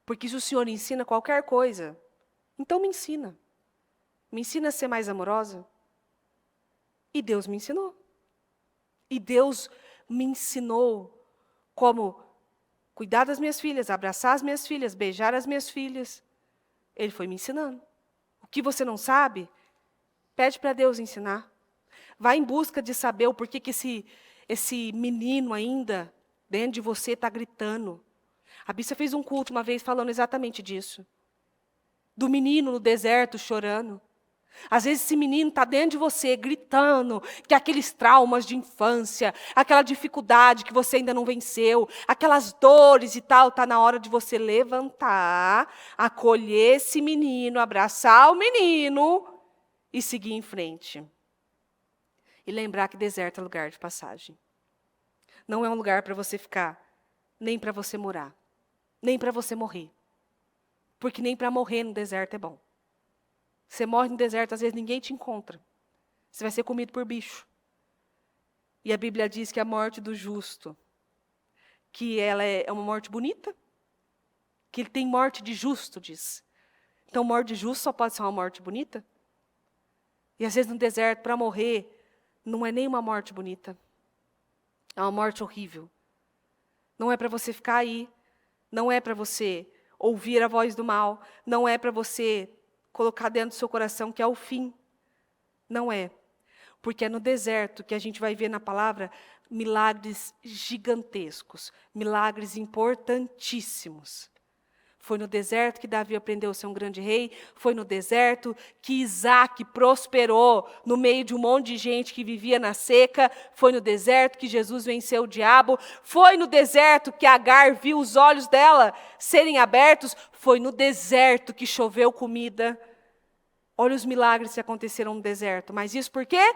Porque se o Senhor ensina qualquer coisa, então me ensina. Me ensina a ser mais amorosa. E Deus me ensinou. E Deus me ensinou como cuidar das minhas filhas, abraçar as minhas filhas, beijar as minhas filhas. Ele foi me ensinando. O que você não sabe, pede para Deus ensinar. Vai em busca de saber o porquê que esse menino ainda, dentro de você, está gritando. A bispa fez um culto uma vez falando exatamente disso. Do menino no deserto chorando. Às vezes esse menino está dentro de você, gritando que aqueles traumas de infância, aquela dificuldade que você ainda não venceu, aquelas dores e tal, está na hora de você levantar, acolher esse menino, abraçar o menino e seguir em frente. E lembrar que deserto é lugar de passagem. Não é um lugar para você ficar, nem para você morar, nem para você morrer. Porque nem para morrer no deserto é bom. Você morre no deserto, às vezes ninguém te encontra. Você vai ser comido por bicho. E a Bíblia diz que a morte do justo, que ela é uma morte bonita, que ele tem morte de justo, diz. Então, morte de justo só pode ser uma morte bonita? E às vezes no deserto, para morrer, não é nem uma morte bonita. É uma morte horrível. Não é para você ficar aí. Não é para você ouvir a voz do mal. Não é para você colocar dentro do seu coração que é o fim. Não é. Porque é no deserto que a gente vai ver na palavra milagres gigantescos, milagres importantíssimos. Foi no deserto que Davi aprendeu a ser um grande rei, foi no deserto que Isaac prosperou no meio de um monte de gente que vivia na seca, foi no deserto que Jesus venceu o diabo, foi no deserto que Agar viu os olhos dela serem abertos, foi no deserto que choveu comida. Olha os milagres que aconteceram no deserto, mas isso por quê?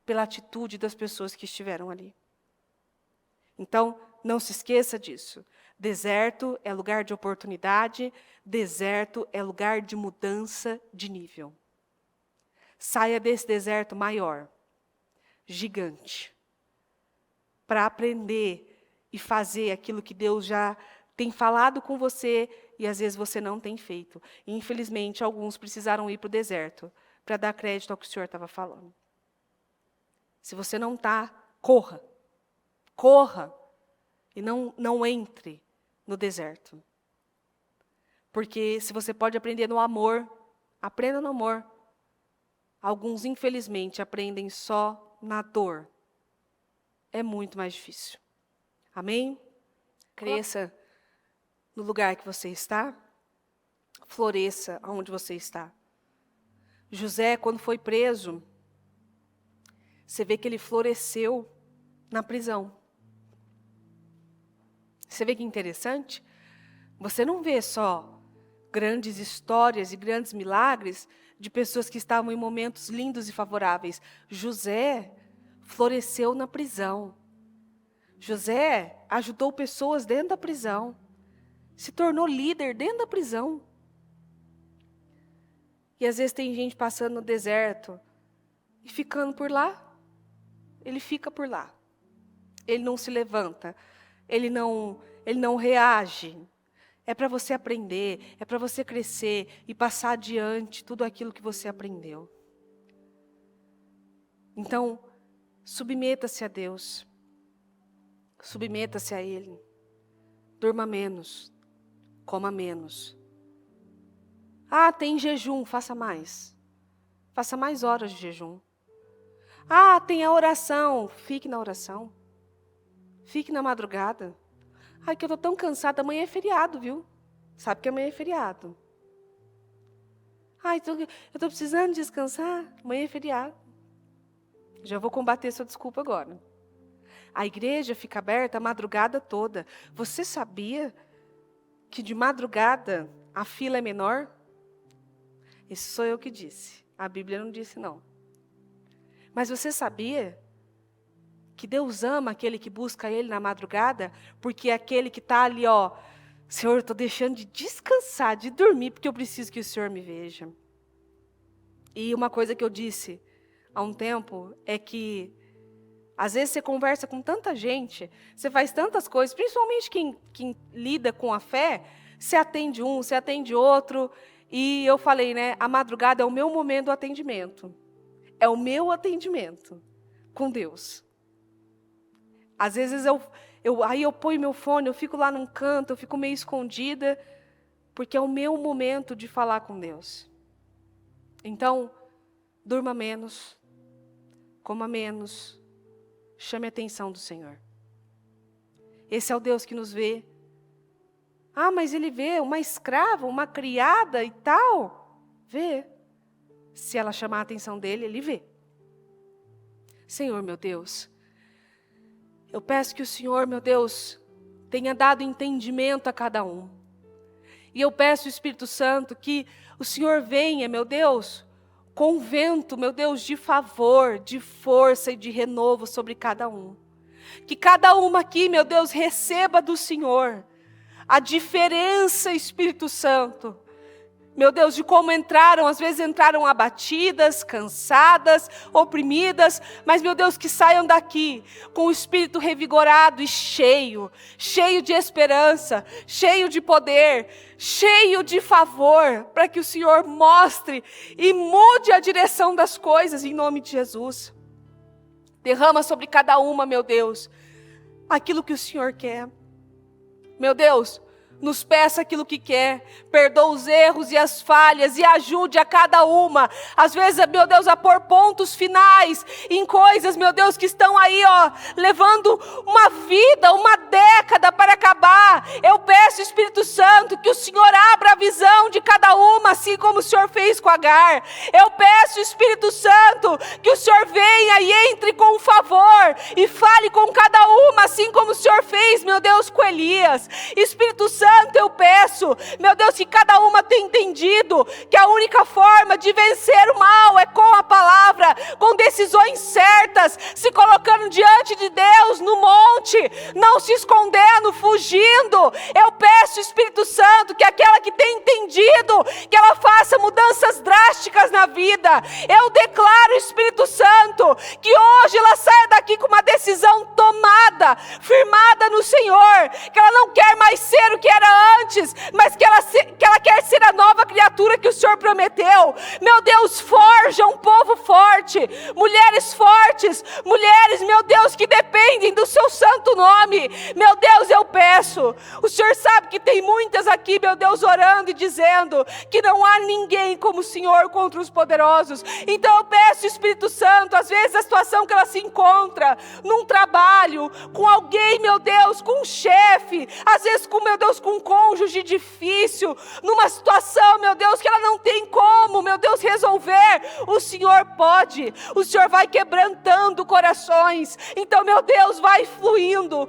Pela atitude das pessoas que estiveram ali. Então, não se esqueça disso. Deserto é lugar de oportunidade, deserto é lugar de mudança de nível. Saia desse deserto maior, gigante, para aprender e fazer aquilo que Deus já tem falado com você e às vezes você não tem feito. E, infelizmente, alguns precisaram ir para o deserto para dar crédito ao que o Senhor estava falando. Se você não está, corra. Corra. E não entre no deserto. Porque se você pode aprender no amor, aprenda no amor. Alguns, infelizmente, aprendem só na dor. É muito mais difícil. Amém? Cresça no lugar que você está. Floresça onde você está. José, quando foi preso, você vê que ele floresceu na prisão. Você vê que interessante? Você não vê só grandes histórias e grandes milagres de pessoas que estavam em momentos lindos e favoráveis. José floresceu na prisão. José ajudou pessoas dentro da prisão. Se tornou líder dentro da prisão. E às vezes tem gente passando no deserto e ficando por lá. Ele fica por lá. Ele não se levanta. Ele não reage. É para você aprender, é para você crescer e passar adiante tudo aquilo que você aprendeu. Então, submeta-se a Deus. Submeta-se a Ele. Durma menos. Coma menos. Ah, tem jejum, faça mais. Faça mais horas de jejum. Ah, tem a oração, fique na oração. Fique na madrugada. Ai, que eu estou tão cansada, amanhã é feriado, viu? Sabe que amanhã é feriado. Ai, eu estou precisando descansar, amanhã é feriado. Já vou combater sua desculpa agora. A igreja fica aberta a madrugada toda. Você sabia que de madrugada a fila é menor? Isso sou eu que disse. A Bíblia não disse, não. Mas você sabia que Deus ama aquele que busca Ele na madrugada? Porque é aquele que está ali, ó, Senhor, eu estou deixando de descansar, de dormir, porque eu preciso que o Senhor me veja. E uma coisa que eu disse há um tempo é que, às vezes você conversa com tanta gente, você faz tantas coisas, principalmente quem lida com a fé, você atende um, você atende outro. E eu falei, né, a madrugada é o meu momento do atendimento. É o meu atendimento com Deus. Às vezes aí eu ponho meu fone, eu fico lá num canto, eu fico meio escondida, porque é o meu momento de falar com Deus. Então, durma menos, coma menos, chame a atenção do Senhor. Esse é o Deus que nos vê. Ah, mas Ele vê uma escrava, uma criada e tal. Vê. Se ela chamar a atenção dEle, Ele vê. Senhor, meu Deus, eu peço que o Senhor, meu Deus, tenha dado entendimento a cada um. E eu peço, Espírito Santo, que o Senhor venha, meu Deus, com vento, meu Deus, de favor, de força e de renovo sobre cada um. Que cada uma aqui, meu Deus, receba do Senhor a diferença, Espírito Santo, meu Deus, de como entraram, às vezes entraram abatidas, cansadas, oprimidas, mas, meu Deus, que saiam daqui com o espírito revigorado e cheio de esperança, cheio de poder, cheio de favor, para que o Senhor mostre e mude a direção das coisas, em nome de Jesus. Derrama sobre cada uma, meu Deus, aquilo que o Senhor quer. Meu Deus, nos peça aquilo que quer, perdoa os erros e as falhas e ajude a cada uma, às vezes, meu Deus, a pôr pontos finais em coisas, meu Deus, que estão aí, ó, levando uma vida, uma década para acabar. Eu peço, Espírito Santo, que o Senhor abra a visão de cada uma, assim como o Senhor fez com Agar. Eu peço, Espírito Santo, que o Senhor venha e entre com favor e fale com cada uma, assim como o Senhor fez, meu Deus, com Elias. Espírito Santo, eu peço, meu Deus, que cada uma tenha entendido que a única forma de vencer o mal é com a palavra, com decisões certas, se colocando diante de Deus no monte, não se escondendo, fugindo. Eu peço, Espírito Santo, que aquela que tem entendido, que ela faça mudanças drásticas na vida. Eu declaro, Espírito Santo, que hoje ela saia daqui com uma decisão tomada, firmada no Senhor, que ela não quer mais ser o que era antes, mas que ela quer ser a nova criatura que o Senhor prometeu. Meu Deus, forja um povo forte, mulheres fortes, mulheres, meu Deus, que dependem do seu santo nome. Meu Deus, eu peço, o Senhor sabe que tem muitas aqui, meu Deus, orando e dizendo que não há ninguém como o Senhor contra os poderosos. Então eu peço, Espírito Santo, às vezes a situação que ela se encontra num trabalho, com alguém, meu Deus, com um chefe, às vezes com, meu Deus, com um cônjuge difícil, numa situação, meu Deus, que ela não tem como, meu Deus, resolver. O Senhor pode, o Senhor vai quebrantando corações. Então, meu Deus, vai fluindo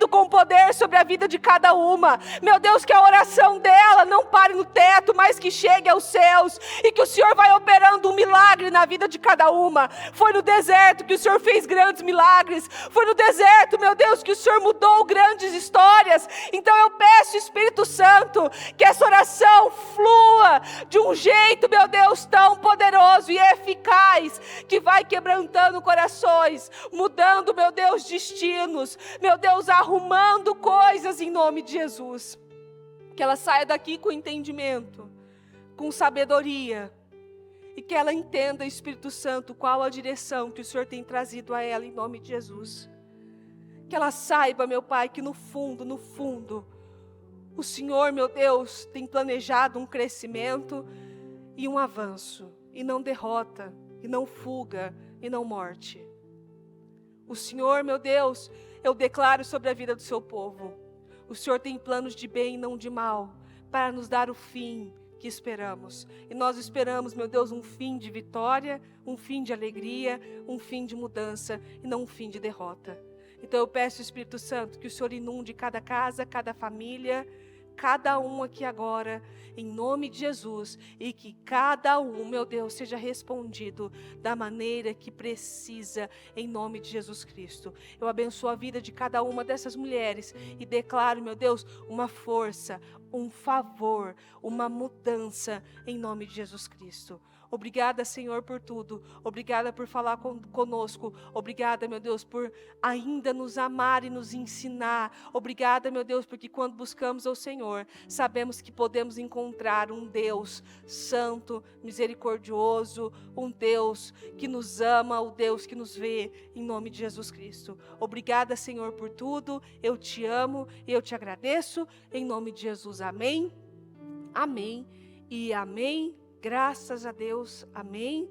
com poder sobre a vida de cada uma. Meu Deus, que a oração dela não pare no teto, mas que chegue aos céus, e que o Senhor vai operando um milagre na vida de cada uma. Foi no deserto que o Senhor fez grandes milagres, foi no deserto, meu Deus, que o Senhor mudou grandes histórias. Então eu peço, Espírito Santo, que essa oração flua atua de um jeito, meu Deus, tão poderoso e eficaz, que vai quebrantando corações, mudando, meu Deus, destinos, meu Deus, arrumando coisas em nome de Jesus. Que ela saia daqui com entendimento, com sabedoria, e que ela entenda, Espírito Santo, qual a direção que o Senhor tem trazido a ela em nome de Jesus. Que ela saiba, meu Pai, que no fundo, o Senhor, meu Deus, tem planejado um crescimento e um avanço, e não derrota, e não fuga, e não morte. O Senhor, meu Deus, eu declaro sobre a vida do seu povo, o Senhor tem planos de bem e não de mal, para nos dar o fim que esperamos. E nós esperamos, meu Deus, um fim de vitória, um fim de alegria, um fim de mudança, e não um fim de derrota. Então eu peço, Espírito Santo, que o Senhor inunde cada casa, cada família, cada um aqui agora, em nome de Jesus, e que cada um, meu Deus, seja respondido da maneira que precisa, em nome de Jesus Cristo. Eu abençoo a vida de cada uma dessas mulheres e declaro, meu Deus, uma força, um favor, uma mudança, em nome de Jesus Cristo. Obrigada, Senhor, por tudo. Obrigada por falar conosco. Obrigada, meu Deus, por ainda nos amar e nos ensinar. Obrigada, meu Deus, porque quando buscamos ao Senhor, sabemos que podemos encontrar um Deus santo, misericordioso, um Deus que nos ama, o Deus que nos vê, em nome de Jesus Cristo. Obrigada, Senhor, por tudo. Eu te amo e eu te agradeço. Em nome de Jesus, amém. Amém e amém. Graças a Deus, amém.